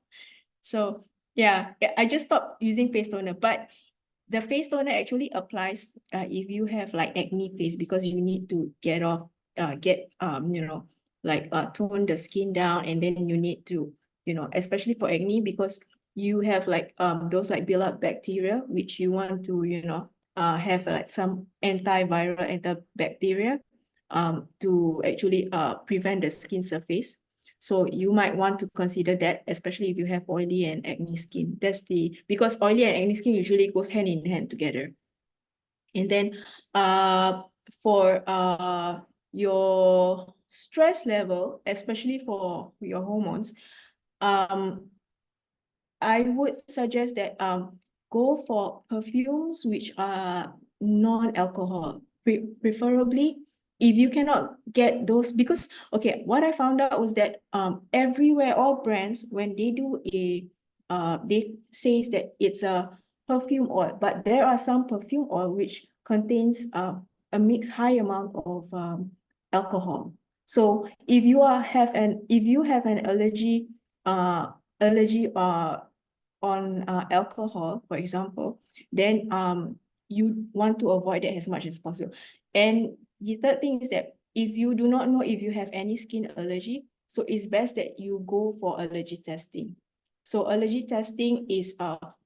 So yeah, I just stopped using face toner. But the face toner actually applies if you have like acne face, because you need to tone the skin down, and then you need to, especially for acne, because you have like those like build up bacteria, which you want to, have like some antiviral antibacteria to actually prevent the skin surface. So you might want to consider that, especially if you have oily and acne skin. Because oily and acne skin usually goes hand in hand together. And then for your stress level, especially for your hormones, I would suggest that go for perfumes which are non-alcohol, preferably if you cannot get those, because okay, what I found out was that everywhere, all brands, when they do they says that it's a perfume oil, but there are some perfume oil which contains a mixed high amount of alcohol. So if you have an allergy on alcohol, for example, then you want to avoid that as much as possible. And the third thing is that if you do not know if you have any skin allergy, so it's best that you go for allergy testing. So allergy testing is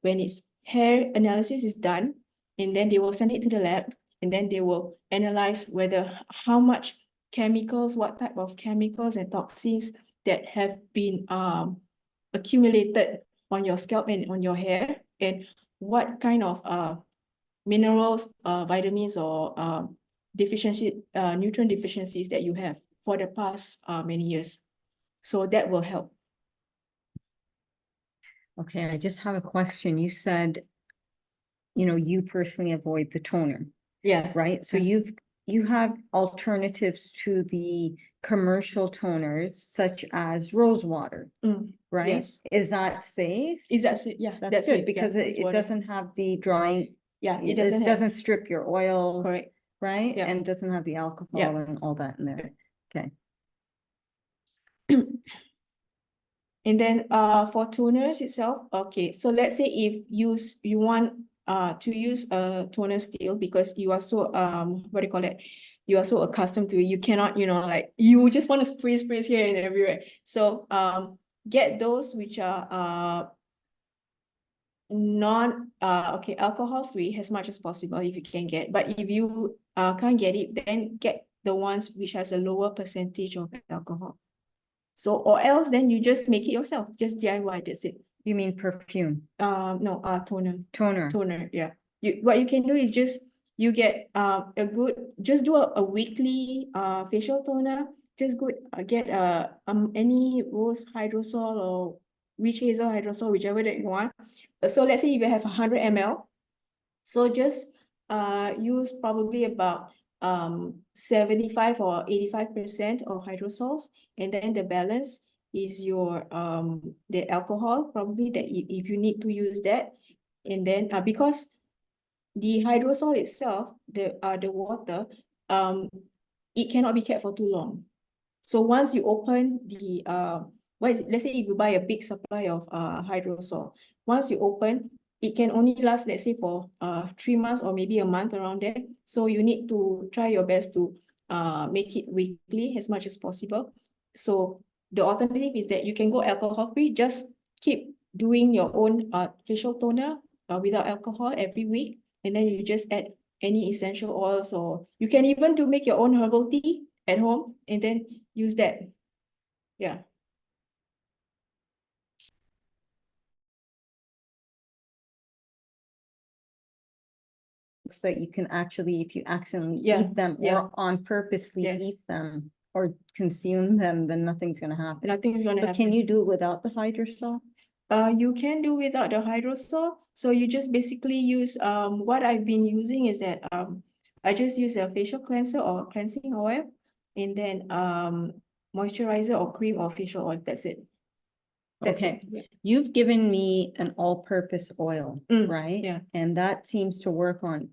when it's hair analysis is done, and then they will send it to the lab, and then they will analyze how much chemicals, what type of chemicals and toxins that have been accumulated on your scalp and on your hair, and what kind of minerals, vitamins, or nutrient deficiencies that you have for the past many years. So that will help. Okay, I just have a question. You said, you know, you personally avoid the toner, Yeah. right? So Yeah. you have alternatives to the commercial toners such as rose water, right? yes. Is that safe? Is that yeah, That's it, good because that's it what doesn't have the drying, yeah, it it doesn't have doesn't strip your oil, correct. right? Yeah. And doesn't have the alcohol Yeah. and all that in there. Okay. And then for toners itself, okay, so let's say if you want to use a toner still because you are so what do you call it? You are so accustomed to it, you cannot, you know, like you just want to spray here and everywhere. So get those which are non okay, alcohol free as much as possible if you can get, but if you can't get it, then get the ones which has a lower percentage of alcohol. So, or else then you just make it yourself, just DIY, that's it. You mean perfume, No, toner, toner? yeah. What you can do is just, you get a good, just do a weekly facial toner, just good, get any rose hydrosol or witch hazel hydrosol, whichever that you want. So let's say if you have 100 ml, so just use probably about 75 or 85% of hydrosols, and then the balance is your the alcohol, probably that if you need to use that. And then because the hydrosol itself, the water, it cannot be kept for too long. So once you open the let's say if you buy a big supply of hydrosol, once you open, it can only last, let's say, for 3 months or maybe a month around there. So you need to try your best to make it weekly as much as possible. So the alternative is that you can go alcohol free, just keep doing your own facial toner without alcohol every week, and then you just add any essential oils, or you can even make your own herbal tea at home and then use that. Yeah. That you can actually, if you accidentally Yeah, eat them yeah. or on purposely Yes. eat them or consume them, then nothing's gonna happen. Nothing is gonna But happen. can you do it without the hydrosol? You can do without the hydrosol. So you just basically use what I've been using is that I just use a facial cleanser or cleansing oil, and then moisturizer or cream or facial oil. That's it. That's it. Okay. Yeah. You've given me an all-purpose oil, right? yeah. And that seems to work on,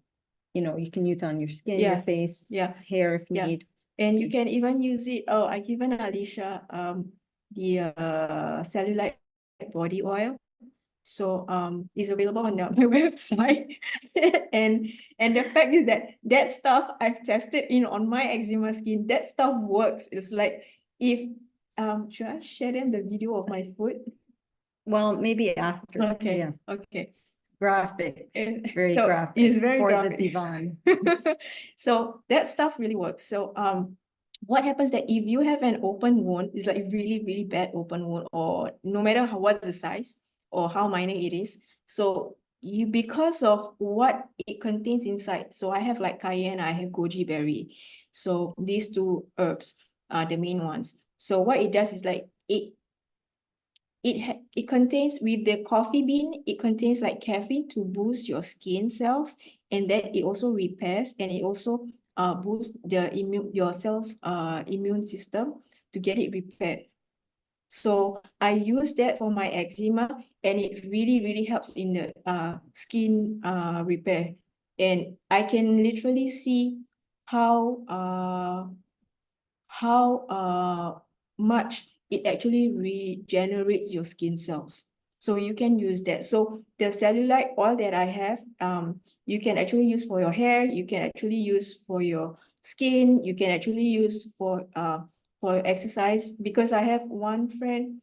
you know, you can use it on your skin, your Yeah, face, yeah, hair if yeah. need. And you can even use it. Oh, I given Alicia the cellulite body oil. So it's available on my website. and the fact is that that stuff I've tested in on my eczema skin, that stuff works. It's like, if should I share them the video of my foot? Well, maybe after, Okay, yeah, okay. graphic, it's very So graphic. it's very for graphic. the Divaan. So that stuff really works. So what happens that if you have an open wound, it's like really, really bad open wound, or no matter what's the size or how minor it is, so you, because of what it contains inside, so I have like cayenne, I have goji berry, so these two herbs are the main ones. So what it does is like it contains, with the coffee bean, it contains like caffeine to boost your skin cells, and then it also repairs, and it also boosts the your cells immune system to get it repaired. So I use that for my eczema, and it really, really helps in the skin repair. And I can literally see how much it actually regenerates your skin cells. So you can use that. So the cellulite oil that I have, you can actually use for your hair, you can actually use for your skin, you can actually use for exercise. Because I have one friend,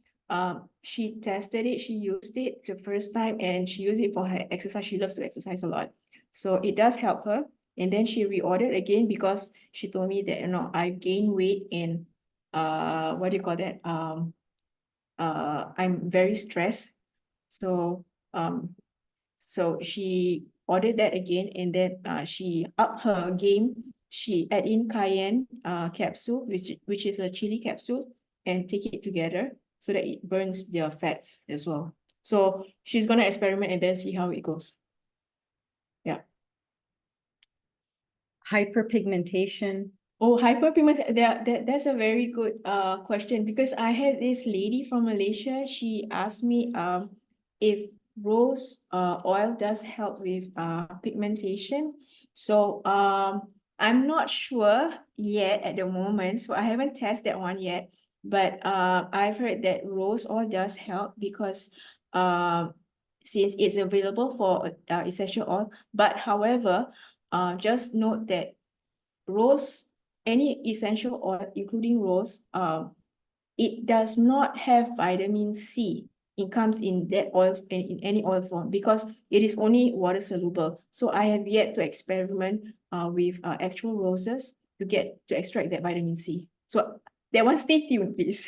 she tested it, she used it the first time, and she used it for her exercise. She loves to exercise a lot. So it does help her. And then she reordered again because she told me that, you know, I gained weight, and what do you call that? I'm very stressed. So so she ordered that again, and then she upped her game. She add in cayenne capsule, which is a chili capsule, and take it together so that it burns their fats as well. So she's gonna experiment and then see how it goes. Yeah. hyperpigmentation. Oh, hyperpigmentation. That's a very good question, because I had this lady from Malaysia. She asked me if rose oil does help with pigmentation. So I'm not sure yet at the moment, so I haven't tested that one yet. But I've heard that rose oil does help because since it's available for essential oil. But however, just note that rose, any essential oil, including rose, it does not have vitamin C. It comes in that oil, in any oil form, because it is only water soluble. So I have yet to experiment with actual roses to extract that vitamin C. So that one, stay tuned, please.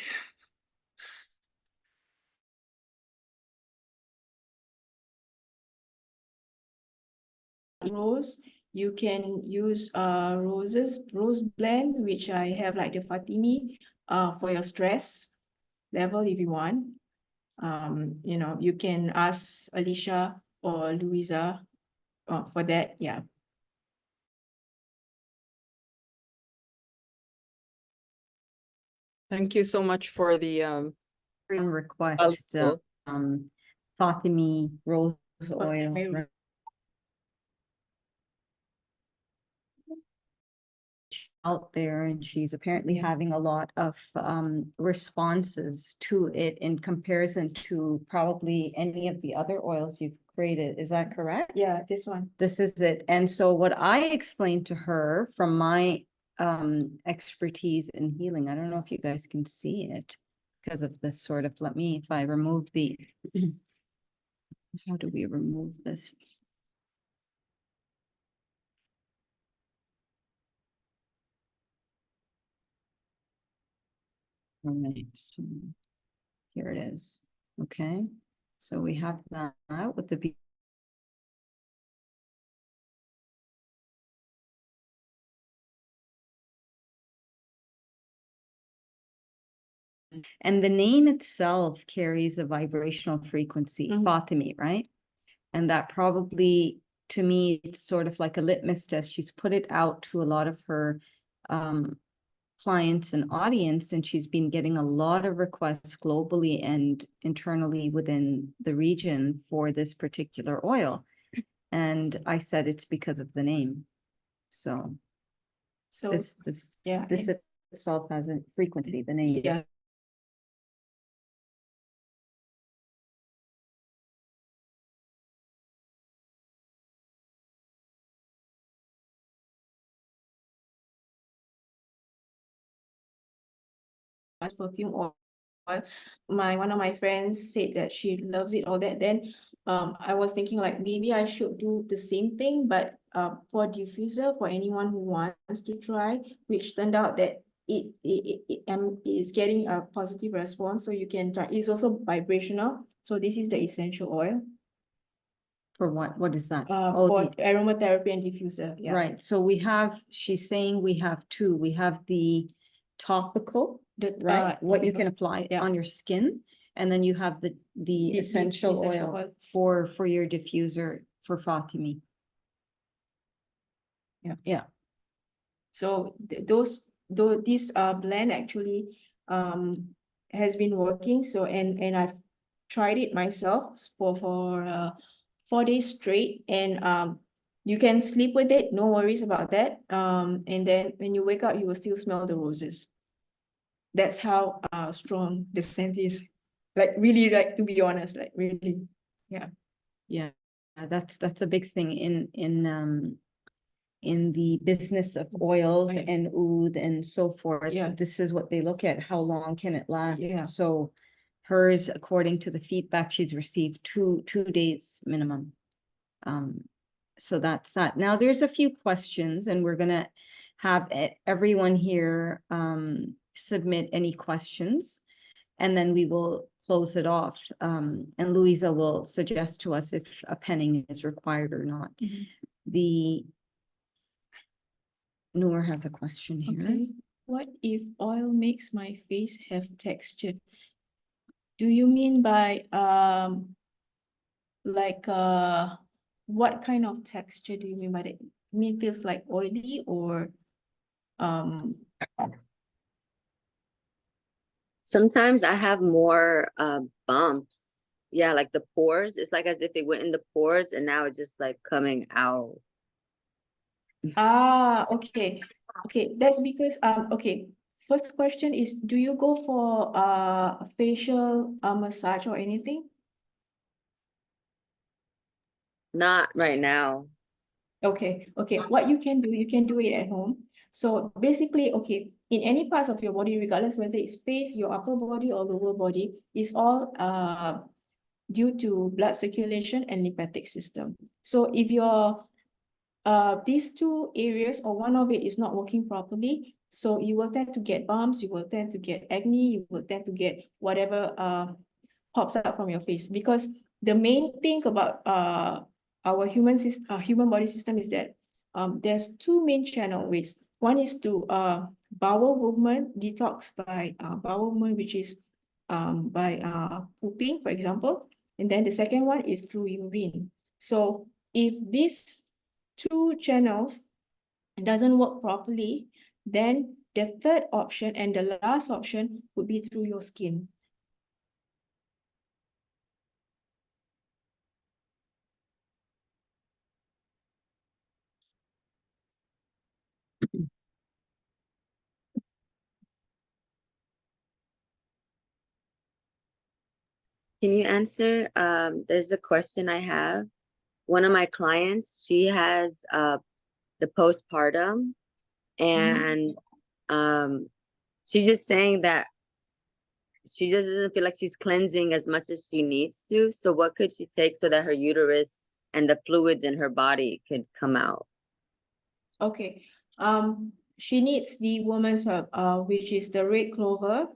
Rose, you can use rose blend, which I have like the Fatimi for your stress level if you want. You know, you can ask Alicia or Louisa for that. Yeah. Thank you so much for the Request, valuable- Fatimi rose oil. I- right? Out there, and she's apparently Yeah. having a lot of responses to it in comparison to probably any of the other oils you've created. Is that correct? Yeah, this one. This is it. And so what I explained to her from my expertise in healing, I don't know if you guys can see it because of this sort of, let me, if I remove the, how do we remove this? All right, so here it is. Okay, so we have that with the and the name itself carries a vibrational frequency, Mhm. Fatimi, right? And that probably, to me, it's sort of like a litmus test. She's put it out to a lot of her clients and audience, and she's been getting a lot of requests globally and internally within the region for this particular oil. And I said it's because of the name. So So this yeah, this itself has a frequency, the name. yeah. Perfume oil. One of my friends said that she loves it, all that. Then I was thinking like maybe I should do the same thing, but for diffuser, for anyone who wants to try, which turned out that it is getting a positive response. So you can try. It's also vibrational. So this is the essential oil For what? What is that? for the- aromatherapy and diffuser. Yeah. Right, so we have, she's saying we have two. We have the topical, The, right? What you topical. can apply yeah. on your skin. And then you have the essential essential oil oil. for your diffuser for Fatimi. So this blend actually has been working. So and I've tried it myself for 4 days straight, and you can sleep with it, no worries about that. And then when you wake up, you will still smell the roses. That's how strong the scent is. Like really, like, to be honest, like really. Yeah, that's a big thing in the business of oils Right. and oud and so forth. Yeah. This is what they look at. How long can it last? Yeah. So hers, according to the feedback she's received, two days minimum. So that's that. Now there's a few questions, and we're gonna have everyone here submit any questions, and then we will close it off. And Louisa will suggest to us if a penning is required or not. Mhm. The Noor has a question here. Okay. What if oil makes my face have texture? Do you mean by like what kind of texture do you mean by that? feels like oily or Sometimes I have more bumps. Yeah, like the pores. It's like as if it went in the pores and now it's just like coming out. okay. Okay, that's because okay. First question is, do you go for facial massage or anything? Not right now. Okay, okay. What you can do it at home. So basically, okay, in any parts of your body, regardless whether it's face, your upper body or lower body, is all due to blood circulation and lymphatic system. So if your these two areas or one of it is not working properly, so you will tend to get bumps, you will tend to get acne, you will tend to get whatever pops up from your face. Because the main thing about our human body system is that there's two main channel ways. One is to bowel movement, detox by bowel movement, which is by pooping, for example. And then the second one is through urine. So if these two channels doesn't work properly, then the third option and the last option would be through your skin. Can you answer? There's a question I have. One of my clients, she has the postpartum, and she's just saying that she just doesn't feel like she's cleansing as much as she needs to. So what could she take so that her uterus and the fluids in her body could come out? Okay. She needs the woman's herb, which is the red clover.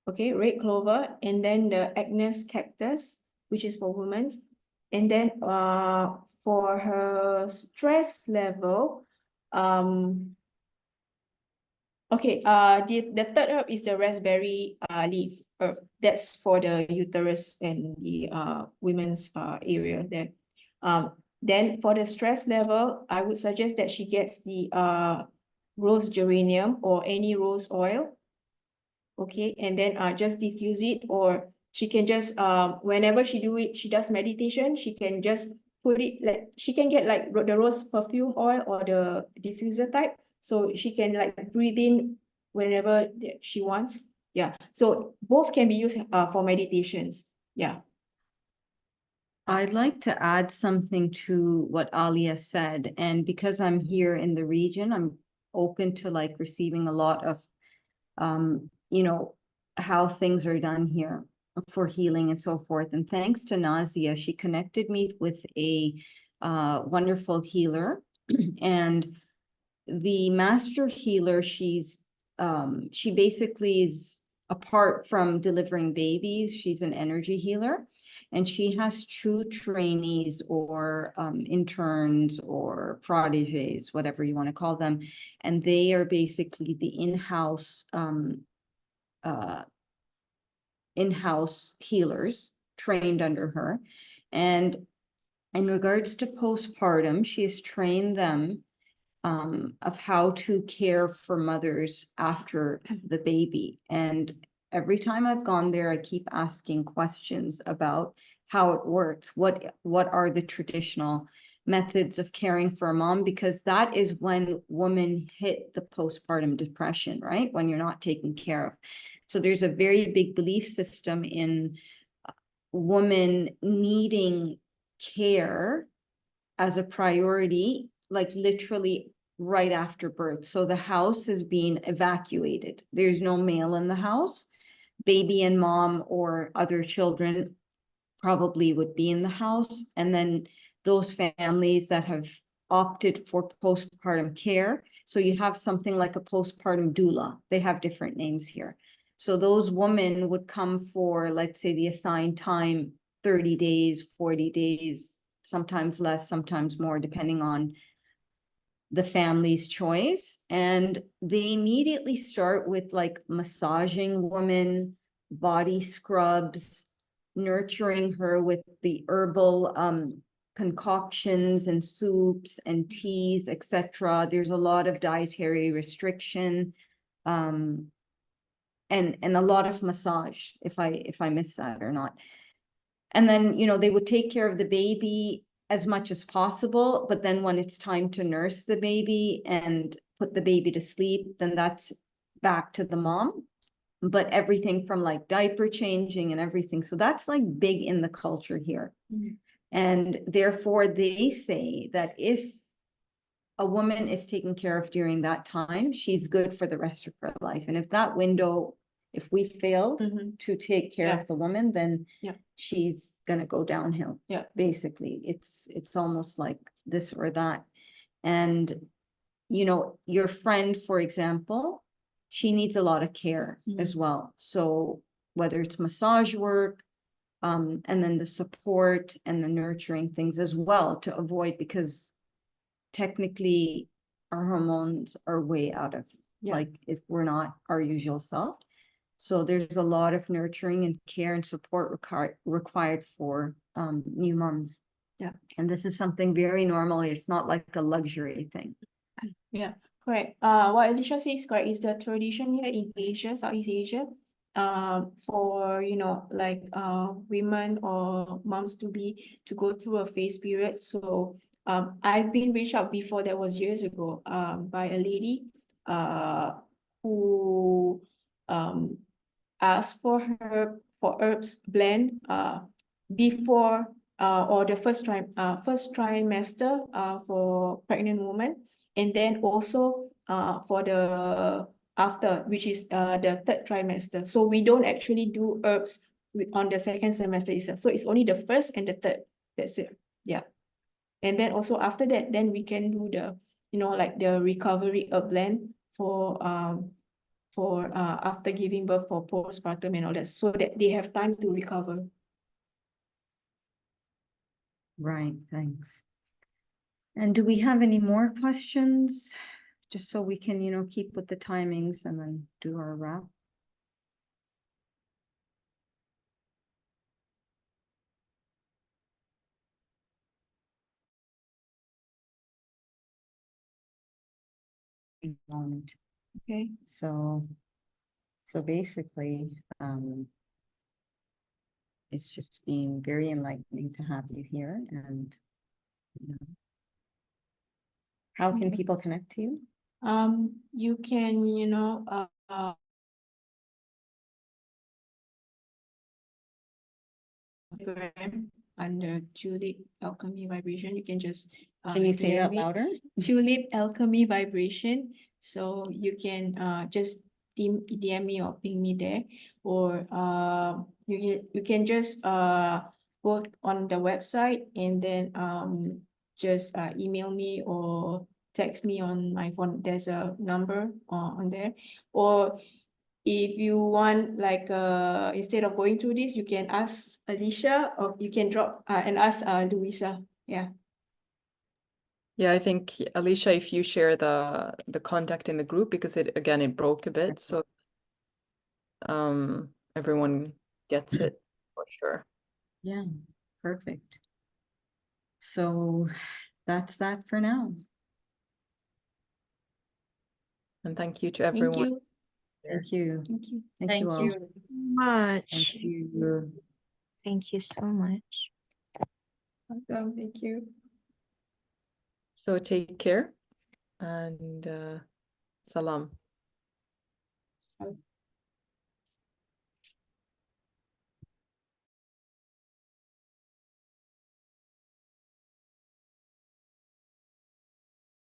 Okay, red clover, and then the Agnes cactus, which is for women. And then for her stress level, okay, the third herb is the raspberry leaf herb. That's for the uterus and the women's area there. Then for the stress level, I would suggest that she gets the rose geranium or any rose oil. Okay, and then just diffuse it, or she can just whenever she does meditation, she can just put it, like she can get like the rose perfume oil or the diffuser type, so she can like breathe in whenever she wants. Yeah, so both can be used for meditations. Yeah. I'd like to add something to what Aaliya said, and because I'm here in the region, I'm open to like receiving a lot of you know, how things are done here for healing and so forth. And thanks to Nazia, she connected me with a wonderful healer. And the master healer, she basically is, apart from delivering babies, she's an energy healer. And she has two trainees or interns or proteges, whatever you want to call them. And they are basically the in-house healers trained under her. And in regards to postpartum, she has trained them of how to care for mothers after the baby. And every time I've gone there, I keep asking questions about how it works. What are the traditional methods of caring for a mom? Because that is when women hit the postpartum depression, right? When you're not taken care of. So there's a very big belief system in women needing care as a priority, like literally right after birth. So the house is being evacuated. There's no male in the house. Baby and mom or other children probably would be in the house. And then those families that have opted for postpartum care. So you have something like a postpartum doula. They have different names here. So those women would come for, let's say, the assigned time, 30 days, 40 days, sometimes less, sometimes more, depending on the family's choice. And they immediately start with like massaging women, body scrubs, nurturing her with the herbal concoctions and soups and teas, etc. There's a lot of dietary restriction. And a lot of massage, if I miss that or not. And then, you know, they would take care of the baby as much as possible, but then when it's time to nurse the baby and put the baby to sleep, then that's back to the mom. But everything from like diaper changing and everything, so that's like big in the culture here. Mhm. And therefore they say that if a woman is taken care of during that time, she's good for the rest of her life. And if that window, if we failed Mhm. to take care Yeah. of the woman, then Yeah. she's gonna go downhill. Yeah. Basically, it's almost like this or that. And, you know, your friend, for example, she needs a lot of care as well. So whether it's massage work, and then the support and the nurturing things as well to avoid, because technically our hormones are way out of, Yeah. like, if we're not our usual self. So there's a lot of nurturing and care and support required for new moms. Yeah. And this is something very normal. It's not like a luxury thing. Yeah, correct. What Alicia says is correct. Is the tradition here in Asia, Southeast Asia, for like women or moms to go through a phase period. So I've been reached out before, that was years ago, by a lady who asked for herbs blend before or the first trimester for pregnant women, and then also for the after, which is the third trimester. So we don't actually do herbs on the second semester itself. So it's only the first and the third. That's it. Yeah. And then also after that, then we can do the, like the recovery herb blend for after giving birth, for postpartum and all that, so that they have time to recover. Right, thanks. And do we have any more questions? Just so we can, keep with the timings and then do our wrap. Moment. Okay. So basically, it's just been very enlightening to have you here. And how can Okay. people connect to you? You can, Instagram under Tulip Alchemy Vibration. You can just Can you say DM that me. louder? Tulip Alchemy Vibration. So you can just DM me or ping me there, or you can just go on the website and then just email me or text me on my phone. There's a number on there. Or if you want, like instead of going through this, you can ask Alicia, or you can drop and ask Louisa. Yeah. Yeah, I think, Alicia, if you share the contact in the group, because it broke a bit, so everyone gets it for sure. Yeah, perfect. So that's that for now. And thank you to Thank everyone. you. Thank you. Thank you. Thank you all. you. Much. Thank you. Thank you so much. Welcome. Thank you. So take care and salam. So